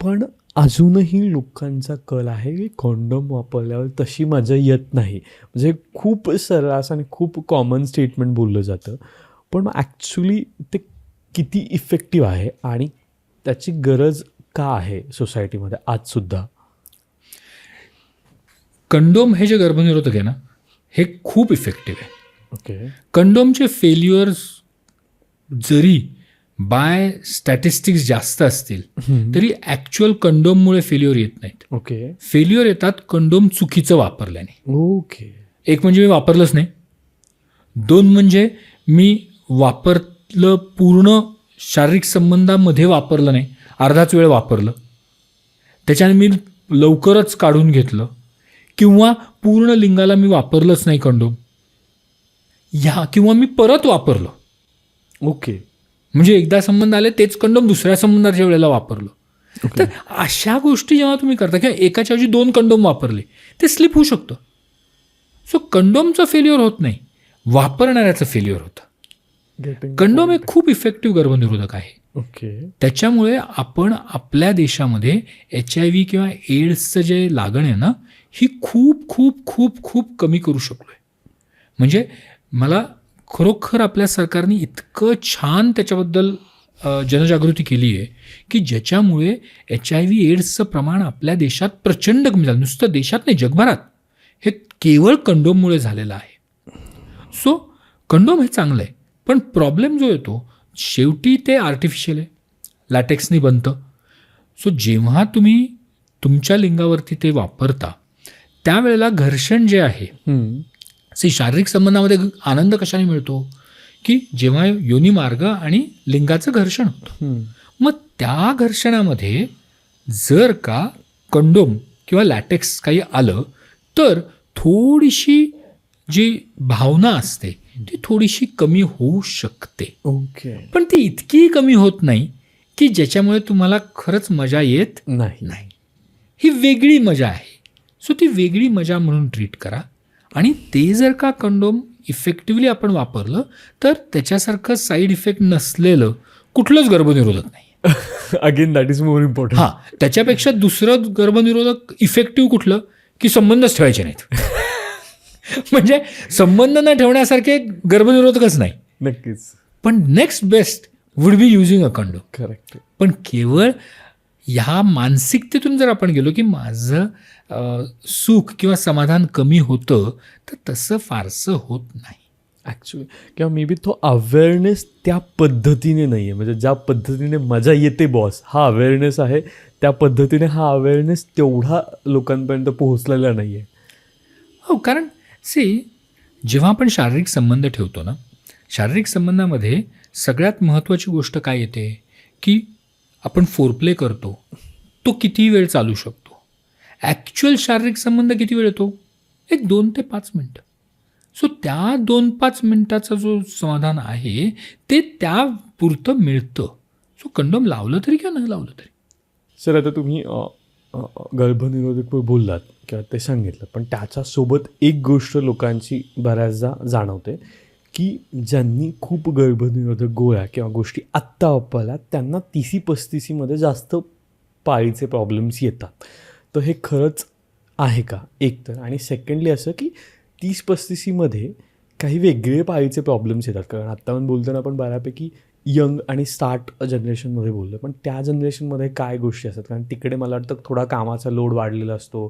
पण अजूनही लोकांचा कल आहे की कॉन्डम वापरल्यावर तशी मजा येत नाही. म्हणजे खूप सर्रास आणि खूप कॉमन स्टेटमेंट बोललं जातं, पण मग ॲक्च्युली ते किती इफेक्टिव्ह आहे आणि त्याची गरज का आहे सोसायटीमध्ये आजसुद्धा. कंडोम हे जे गर्भनिरोधक आहे ना हे खूप इफेक्टिव्ह आहे. ओके. कंडोमचे फेल्युअर्स जरी बाय स्टॅटिस्टिक्स जास्त असतील तरी ॲक्च्युअल कंडोममुळे फेल्युअर येत नाहीत. ओके. फेल्युअर येतात कंडोम चुकीचं वापरल्याने. ओके. एक म्हणजे मी वापरलंच नाही, 2 म्हणजे मी वापरलं पूर्ण शारीरिक संबंधामध्ये वापरलं नाही, अर्धाच वेळ वापरलं, त्याच्याने मी लवकरच काढून घेतलं, किंवा पूर्ण लिंगाला मी वापरलंच नाही कंडोम, किंवा मी परत वापरलं. ओके. म्हणजे एकदा संबंध आले तेच कंडोम दुसऱ्या संबंधाच्या वेळेला वापरलं. तर अशा गोष्टी जेव्हा तुम्ही करता किंवा एकाच्या ऐवजी 2 कंडोम वापरले ते स्लिप होऊ शकतं. सो कंडोमचं फेल्युअर होत नाही, वापरणाऱ्याचं फेल्युअर होतं. कंडोम एक खूप इफेक्टिव्ह गर्भनिरोधक आहे. ओके. त्याच्यामुळे आपण आपल्या देशामध्ये HIV किंवा एड्सचं जे लागण आहे ना, ही खूप खूप खूप खूप कमी करू शकलो आहे. म्हणजे मला खरोखर आपल्या सरकारने इतकं छान त्याच्याबद्दल जनजागृती केली आहे की ज्याच्यामुळे HIV एड्सचं प्रमाण आपल्या देशात प्रचंड कमी झालं. नुसतं देशात नाही, जगभरात हे केवळ कंडोममुळे झालेलं आहे. सो कंडोम हे चांगलं आहे, पण प्रॉब्लेम जो येतो शेवटी ते आर्टिफिशियल आहे, लॅटेक्सनी बनतं. सो जेव्हा तुम्ही तुमच्या लिंगावरती ते वापरता त्यावेळेला घर्षण जे आहे, शारीरिक संबंधामध्ये आनंद कशाने मिळतो की जेव्हा योनी मार्ग आणि लिंगाचं घर्षण होतं. मग त्या घर्षणामध्ये जर का कंडोम किंवा लॅटेक्स काही आलं तर थोडीशी जी भावना असते ती थोडीशी कमी होऊ शकते. ओके. पण ती इतकी कमी होत नाही की ज्याच्यामुळे तुम्हाला खरंच मजा येत नाही. ही वेगळी मजा आहे. सो ती वेगळी मजा म्हणून ट्रीट करा. आणि ते जर का कंडोम इफेक्टिव्हली आपण वापरलं तर त्याच्यासारखं साईड इफेक्ट नसलेलं कुठलंच गर्भनिरोधक नाही. Again that is more important. हां, त्याच्यापेक्षा दुसरं गर्भनिरोधक इफेक्टिव्ह कुठलं की संबंधच ठेवायचे नाहीत. म्हणजे संबंध न ठेवण्यासारखे गर्भनिरोधकच नाही. नक्कीच. पण next best would be using a condom. Correct. पण केवळ ह्या मानसिकतेतून जर आपण गेलो की माझं सुख किंवा समाधान कमी होतं तर तसं फारसं होत नाही ॲक्च्युली. किंवा मे बी तो अवेअरनेस त्या पद्धतीने नाही आहे. म्हणजे ज्या पद्धतीने मजा येते बॉस हा अवेअरनेस आहे, त्या पद्धतीने हा अवेअरनेस तेवढा लोकांपर्यंत पोहोचलेला नाही आहे. हो, कारण जेव्हा आपण शारीरिक संबंध ठेवतो ना, शारीरिक संबंधामध्ये सगळ्यात महत्त्वाची गोष्ट काय येते की आपण फोरप्ले करतो तो किती वेळ चालू शकतो. ॲक्च्युअल शारीरिक संबंध किती वेळ येतो? एक 2 ते 5 मिनटं. सो त्या 2-5 मिनटाचा जो समाधान आहे ते त्या पुरतं मिळतं. सो कंडोम लावलं तरी किंवा न लावलं तरी. सर, आता तुम्ही गर्भनिरोधकवर बोललात किंवा ते सांगितलं, पण त्याच्यासोबत एक गोष्ट लोकांची बऱ्याचदा जाणवते की ज्यांनी खूप गर्भनिरोधक गोळ्या किंवा गोष्टी आत्ता वापरल्या त्यांना 30-35मध्ये जास्त पाळीचे प्रॉब्लेम्स येतात. तर हे खरंच आहे का एक तर? आणि सेकंडली असं की 30-35मध्ये काही वेगळे पाळीचे प्रॉब्लेम्स येतात. कारण आत्ता पण बोलताना आपण बऱ्यापैकी यंग आणि स्टार्ट जनरेशनमध्ये बोललो, पण त्या जनरेशनमध्ये काय गोष्टी असतात? कारण तिकडे मला वाटतं थोडा कामाचा लोड वाढलेला असतो,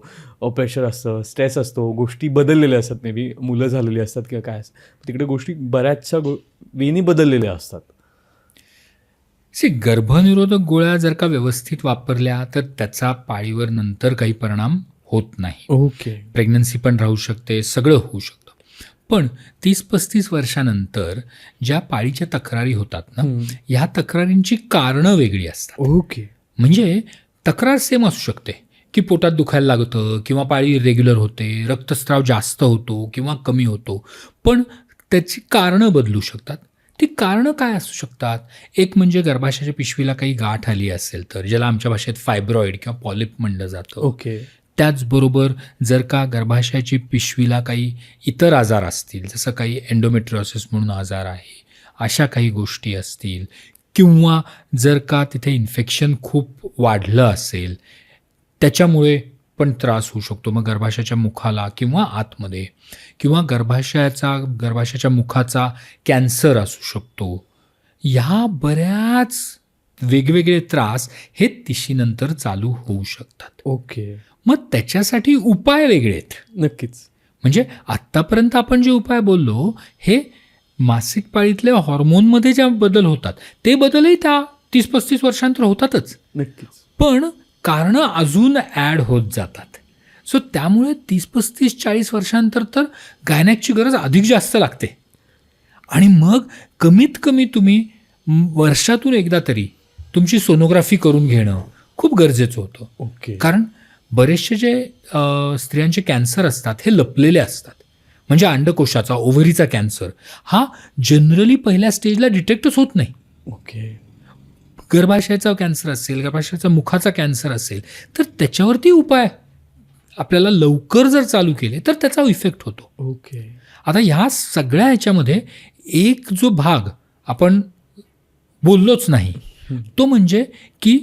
प्रेशर असतं, स्ट्रेस असतो, गोष्टी बदललेल्या असतात, मे बी मुलं झालेली असतात किंवा काय असतं, तिकडे गोष्टी बऱ्याचशा वेनी बदललेल्या असतात. गर्भनिरोधक गोळ्या जर का व्यवस्थित वापरल्या तर त्याचा पाळीवर नंतर काही परिणाम होत नाही. ओके. प्रेग्नन्सी पण राहू शकते, सगळं होऊ शकतं. पण 30-35 वर्षानंतर ज्या पाळीच्या तक्रारी होतात ना, ह्या तक्रारींची कारणं वेगळी असतात. ओके. म्हणजे तक्रार सेम असू शकते की पोटात दुखायला लागतं किंवा पाळी इरेग्युलर होते, रक्तस्राव जास्त होतो किंवा कमी होतो, पण त्याची कारणं बदलू शकतात. ती कारणं काय असू शकतात? एक म्हणजे गर्भाशयाच्या पिशवीला काही गाठ आली असेल तर, ज्याला आमच्या भाषेत फायब्रॉईड किंवा पॉलिप म्हणलं जातं. ओके. त्याचबरोबर जर का गर्भाशयाची पिशवीला काही इतर आजार असतील, जसं काही एंडोमेट्रियोसिस म्हणून आजार आहे, अशा काही गोष्टी असतील, किंवा जर का तिथे इन्फेक्शन खूप वाढलं असेल त्याच्यामुळे पण त्रास होऊ शकतो. मग गर्भाशयाच्या मुखाला किंवा आतमध्ये, किंवा गर्भाशयाच्या मुखाचा कॅन्सर असू शकतो. ह्या बऱ्याच वेगवेगळे त्रास हे तिशीनंतर चालू होऊ शकतात. ओके. मग त्याच्यासाठी उपाय वेगळे आहेत. नक्कीच. म्हणजे आत्तापर्यंत आपण जे उपाय बोललो हे मासिक पाळीतल्या हॉर्मोनमध्ये ज्या बदल होतात ते बदलही त्या 30-35 वर्षांतर होतातच. नक्कीच. पण कारणं अजून ॲड होत जातात. सो त्यामुळे 30-35-40 वर्षांतर तर गायनॅकची गरज अधिक जास्त लागते. आणि मग कमीत कमी तुम्ही वर्षातून एकदा तरी तुमची सोनोग्राफी करून घेणं खूप गरजेचं होतं. ओके. कारण बरेचसे जे स्त्रियांचे कॅन्सर असतात हे लपलेले असतात. म्हणजे अंडकोशाचा, ओव्हरीचा कॅन्सर हा जनरली पहिल्या स्टेजला डिटेक्टच होत नाही. ओके. गर्भाशयाचा कॅन्सर असेल, गर्भाशयाचा मुखाचा कॅन्सर असेल, तर त्याच्यावरती उपाय आपल्याला लवकर जर चालू केले तर त्याचा इफेक्ट होतो. ओके. आता ह्या सगळ्या ह्याच्यामध्ये एक जो भाग आपण बोललोच नाही तो म्हणजे की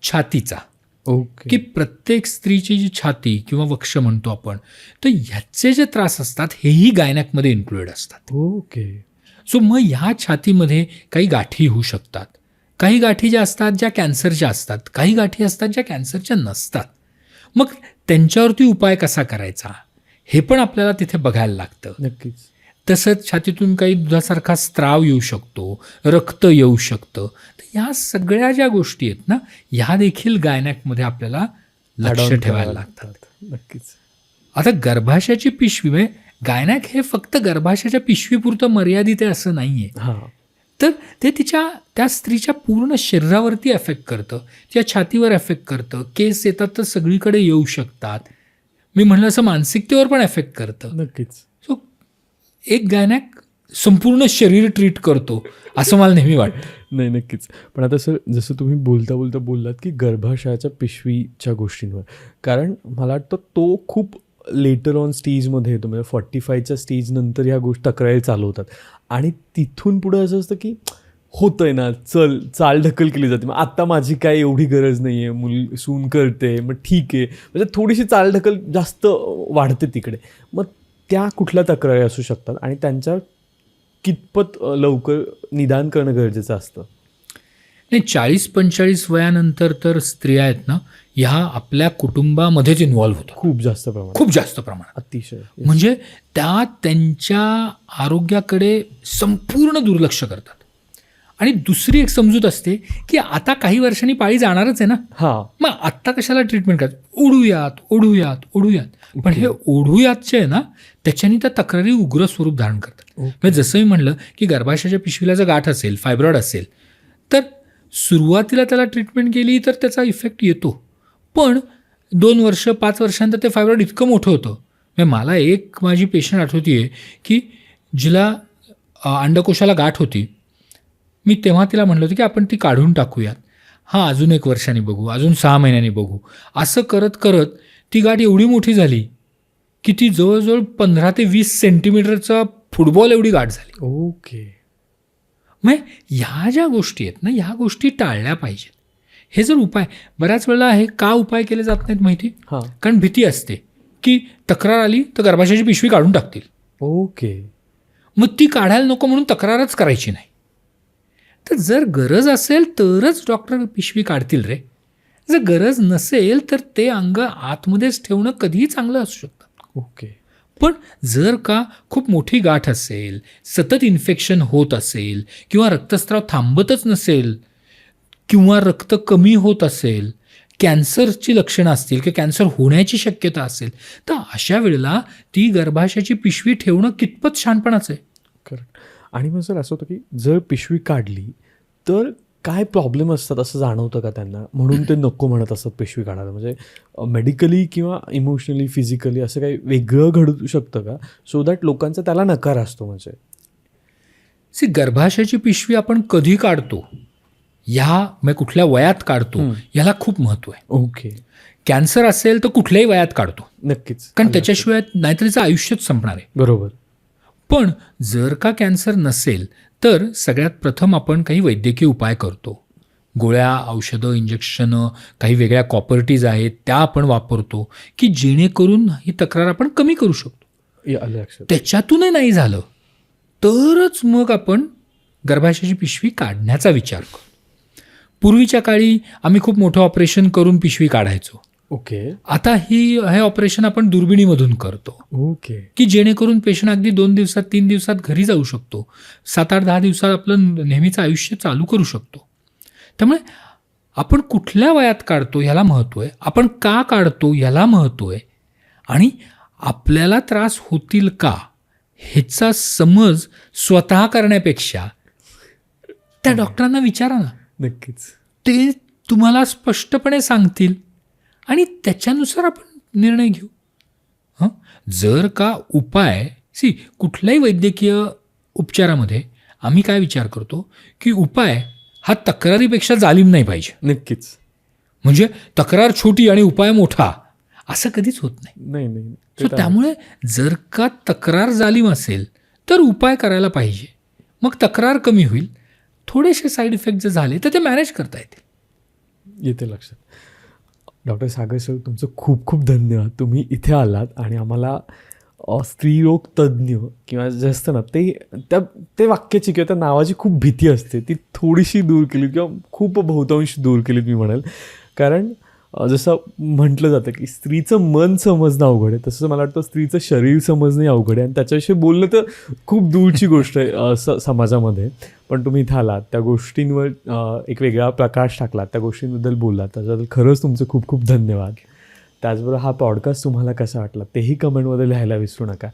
छातीचा, ओके. की प्रत्येक स्त्रीची जी छाती किंवा वक्ष म्हणतो आपण, तर ह्याचे जे त्रास असतात हेही गायनॅकमध्ये इन्क्लुडेड असतात. ओके. सो मग ह्या छातीमध्ये काही गाठी होऊ शकतात. काही गाठी ज्या असतात ज्या कॅन्सरच्या असतात, काही गाठी असतात ज्या कॅन्सरच्या नसतात. मग त्यांच्यावरती उपाय कसा करायचा हे पण आपल्याला तिथे बघायला लागतं. नक्कीच. तसंच छातीतून काही दुधासारखा स्त्राव येऊ शकतो, रक्त येऊ शकतं. तर ह्या सगळ्या ज्या गोष्टी आहेत ना, ह्या देखील गायनॅकमध्ये आपल्याला लक्ष Add-on ठेवायला लागतात. नक्कीच. आता गर्भाशयाची पिशवी म्हणजे गायनॅक हे फक्त गर्भाशयाच्या पिशवीपुरतं मर्यादित आहे असं नाही आहे. हां. तर ते त्या स्त्रीच्या पूर्ण शरीरावरती एफेक्ट करतं, त्या छातीवर एफेक्ट करतं. केस येतात तर सगळीकडे येऊ शकतात. मी म्हणलं असं मानसिकतेवर पण एफेक्ट करतं. नक्कीच. सो एक गायनॅक संपूर्ण शरीर ट्रीट करतो असं मला नेहमी वाटतं. नाही, नक्कीच. पण आता सर, जसं तुम्ही बोलता बोललात की गर्भाशयाच्या पिशवीच्या गोष्टींवर, कारण मला वाटतं तो खूप लेटर ऑन स्टेजमध्ये येतो, म्हणजे 45च्या स्टेजनंतर ह्या गोष्टी तक्रारी चालू होतात आणि तिथून पुढं असं असतं की होतंय ना, चालढकल केली जाते. मग आत्ता माझी काय एवढी गरज नाही आहे, सून करते, मग ठीक आहे, म्हणजे थोडीशी चालढकल जास्त वाढते तिकडे. मग त्या कुठल्या तक्रारी असू शकतात आणि त्यांच्या कितपत लवकर निदान करणं गरजेचं असतं? नाही, 40-45 वयानंतर तर स्त्रिया आहेत ना, ह्या आपल्या कुटुंबामध्येच इन्व्हॉल्व्ह होतात. खूप जास्त प्रमाणात. खूप जास्त प्रमाणात. अतिशय. म्हणजे त्या त्यांच्या आरोग्याकडे संपूर्ण दुर्लक्ष करतात. आणि दुसरी एक समजूत असते की आता काही वर्षांनी पाळी जाणारच आहे ना, हां. मग आत्ता कशाला ट्रीटमेंट करायचं, ओढूयात. पण हे ओढूयात जे आहे ना, त्याच्याने त्या तक्रारी उग्र स्वरूप धारण करतात. म्हणजे जसं मी म्हणलं की गर्भाशयाच्या पिशवीला जर गाठ असेल, फायब्रॉइड असेल, तर सुरुवातीला त्याला ट्रीटमेंट केली तर त्याचा इफेक्ट येतो. पण 2 वर्ष 5 वर्षांतर ते फायब्रॉइड इतकं मोठं होतं. म्हणजे मला एक माझी पेशंट आठवती आहे की जिला अंडकोशाला गाठ होती. मी तेव्हा तिला म्हणलं होतं की आपण ती काढून टाकूयात. हां, अजून 1 वर्षांनी बघू, अजून 6 महिन्यांनी बघू. असं करत करत ती गाठ एवढी मोठी झाली की ती जवळजवळ 15 ते 20 सेंटीमीटरचा फुटबॉल एवढी गाठ झाली. ओके. मग ह्या ज्या गोष्टी आहेत ना, ह्या गोष्टी टाळल्या पाहिजेत. हे जर उपाय बऱ्याच वेळेला हे का उपाय केले जात नाहीत माहिती? हां. कारण भीती असते की तक्रार आली तर गर्भाशयाची पिशवी काढून टाकतील. ओके. मग ती काढायला नको म्हणून तक्रारच करायची नाही. तर जर गरज असेल तरच डॉक्टर पिशवी काढतील रे. जर गरज नसेल तर ते अंग आतमध्येच ठेवणं कधीही चांगलं असू शकतं. ओके. पण जर का खूप मोठी गाठ असेल, सतत इन्फेक्शन होत असेल किंवा रक्तस्राव थांबतच नसेल किंवा रक्त कमी होत असेल, कॅन्सरची लक्षणं असतील किंवा कॅन्सर होण्याची शक्यता असेल, तर अशा वेळेला ती गर्भाशयाची पिशवी ठेवणं कितपत शहाणपणाचं आहे. करेक्ट. आणि मग सर असं होतं की जर पिशवी काढली तर काय प्रॉब्लेम असतात असं जाणवतं का त्यांना, म्हणून ते नको म्हणत असतात पिशवी काढायला? म्हणजे मेडिकली किंवा इमोशनली, फिजिकली असं काही वेगळं घडू शकतं का, सो दॅट लोकांचा त्याला नकार असतो? म्हणजे गर्भाशयाची पिशवी आपण कधी काढतो, म्हणजे कुठल्या वयात काढतो, याला खूप महत्त्व आहे. ओके. कॅन्सर असेल तर कुठल्याही वयात काढतो, नक्कीच, कारण त्याच्याशिवाय नाहीतर त्याचं आयुष्यच संपणार आहे. बरोबर. पण जर का कॅन्सर नसेल तर सगळ्यात प्रथम आपण काही वैद्यकीय उपाय करतो. गोळ्या, औषधं, इंजेक्शनं, काही वेगळ्या कॉपर्टीज आहेत त्या आपण वापरतो की जेणेकरून ही तक्रार आपण कमी करू शकतो. आलं लक्षात. त्याच्यातूनही नाही झालं तरच मग आपण गर्भाशयाची पिशवी काढण्याचा विचार करतो. पूर्वीच्या काळी आम्ही खूप मोठं ऑपरेशन करून पिशवी काढायचो. ओके. आता हे ऑपरेशन आपण दुर्बिणीमधून करतो. ओके. की जेणेकरून पेशंट अगदी 2 दिवसात 3 दिवसात घरी जाऊ शकतो. 7-8-10 दिवसात आपलं नेहमीचं आयुष्य चालू करू शकतो. त्यामुळे आपण कुठल्या वयात काढतो ह्याला महत्त्व आहे, आपण का काढतो ह्याला महत्त्व आहे, आणि आपल्याला त्रास होतील का ह्याचा समज स्वतः करण्यापेक्षा त्या डॉक्टरांना विचारा ना. नक्कीच. ते तुम्हाला स्पष्टपणे सांगतील आणि त्याच्यानुसार आपण निर्णय घेऊ. जर का उपाय कुठल्याही वैद्यकीय उपचारामध्ये आम्ही काय विचार करतो की उपाय हा तक्रारीपेक्षा जालीम नाही पाहिजे. नक्कीच. म्हणजे तक्रार छोटी आणि उपाय मोठा असं कधीच होत नाही. नाही नाही ते सो तर आहे. त्यामुळे जर का तक्रार जालीम असेल तर उपाय करायला पाहिजे. मग तक्रार कमी होईल. थोडेसे साईड इफेक्ट जर झाले तर ते मॅनेज करता येतील. येते लक्षात. डॉक्टर सागर सर, तुमचं खूप खूप धन्यवाद. तुम्ही इथे आलात आणि आम्हाला स्त्रीरोग तज्ज्ञ किंवा जे असतं ना ते वाक्याची किंवा त्या नावाची खूप भीती असते, ती थोडीशी दूर केली किंवा खूप बहुतांश दूर केलीत मी म्हणेल. कारण जसं म्हटलं जातं की स्त्रीचं मन समजणं अवघड आहे, तसं मला वाटतं स्त्रीचं शरीर समजणं अवघड आहे आणि त्याच्याविषयी बोलणं तर खूप दूरची गोष्ट आहे समाजामध्ये. पण तुम्ही इथं आलात, त्या गोष्टींवर एक वेगळा प्रकाश टाकलात, त्या गोष्टींबद्दल बोललात, त्याच्याबद्दल खरंच तुमचं खूप खूप धन्यवाद. त्याचबरोबर हा पॉडकास्ट तुम्हाला कसा वाटला तेही कमेंटमध्ये लिहायला विसरू नका.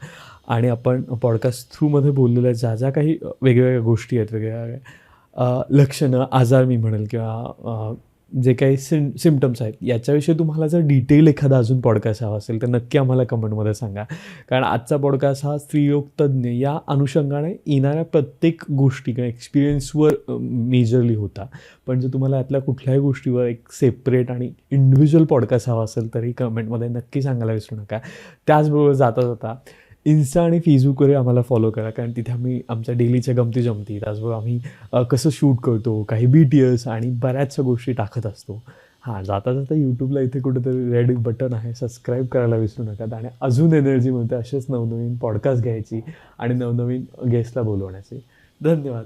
आणि आपण पॉडकास्ट थ्रूमध्ये बोललेल्या ज्या काही वेगवेगळ्या गोष्टी आहेत, वेगवेगळ्या लक्षणं, आजार मी म्हणेल किंवा जे काही सिम्पटम्स आहेत, याच्याविषयी तुम्हाला जर डिटेल एखादा अजून पॉडकास्ट हवा असेल तर नक्की आम्हाला कमेंटमध्ये सांगा. कारण आजचा पॉडकास्ट हा स्त्रीरोग तज्ज्ञ या अनुषंगाने येणाऱ्या प्रत्येक गोष्टी किंवा एक्सपिरियन्सवर मेजरली होता. पण जर तुम्हाला यातल्या कुठल्याही गोष्टीवर एक सेपरेट आणि इंडिव्हिज्युअल पॉडकास्ट हवा असेल तरी कमेंटमध्ये नक्की सांगायला विसरू नका. त्याचबरोबर जाता जाता इन्स्टा आणि फेसबुकवर आम्हाला फॉलो करा, कारण तिथे आम्ही आमच्या डेलीच्या गमती जमती, त्याचबरोबर आम्ही कसं शूट करतो, काही BTS आणि बऱ्याचशा गोष्टी टाकत असतो. हां, जाता जाता यूट्यूबला इथे कुठेतरी रेड बटन आहे, सबस्क्राईब करायला विसरू नका. आणि अजून एनर्जी मिळते असेच नवनवीन पॉडकास्ट घ्यायची आणि नवनवीन गेस्टला बोलवण्याची. धन्यवाद.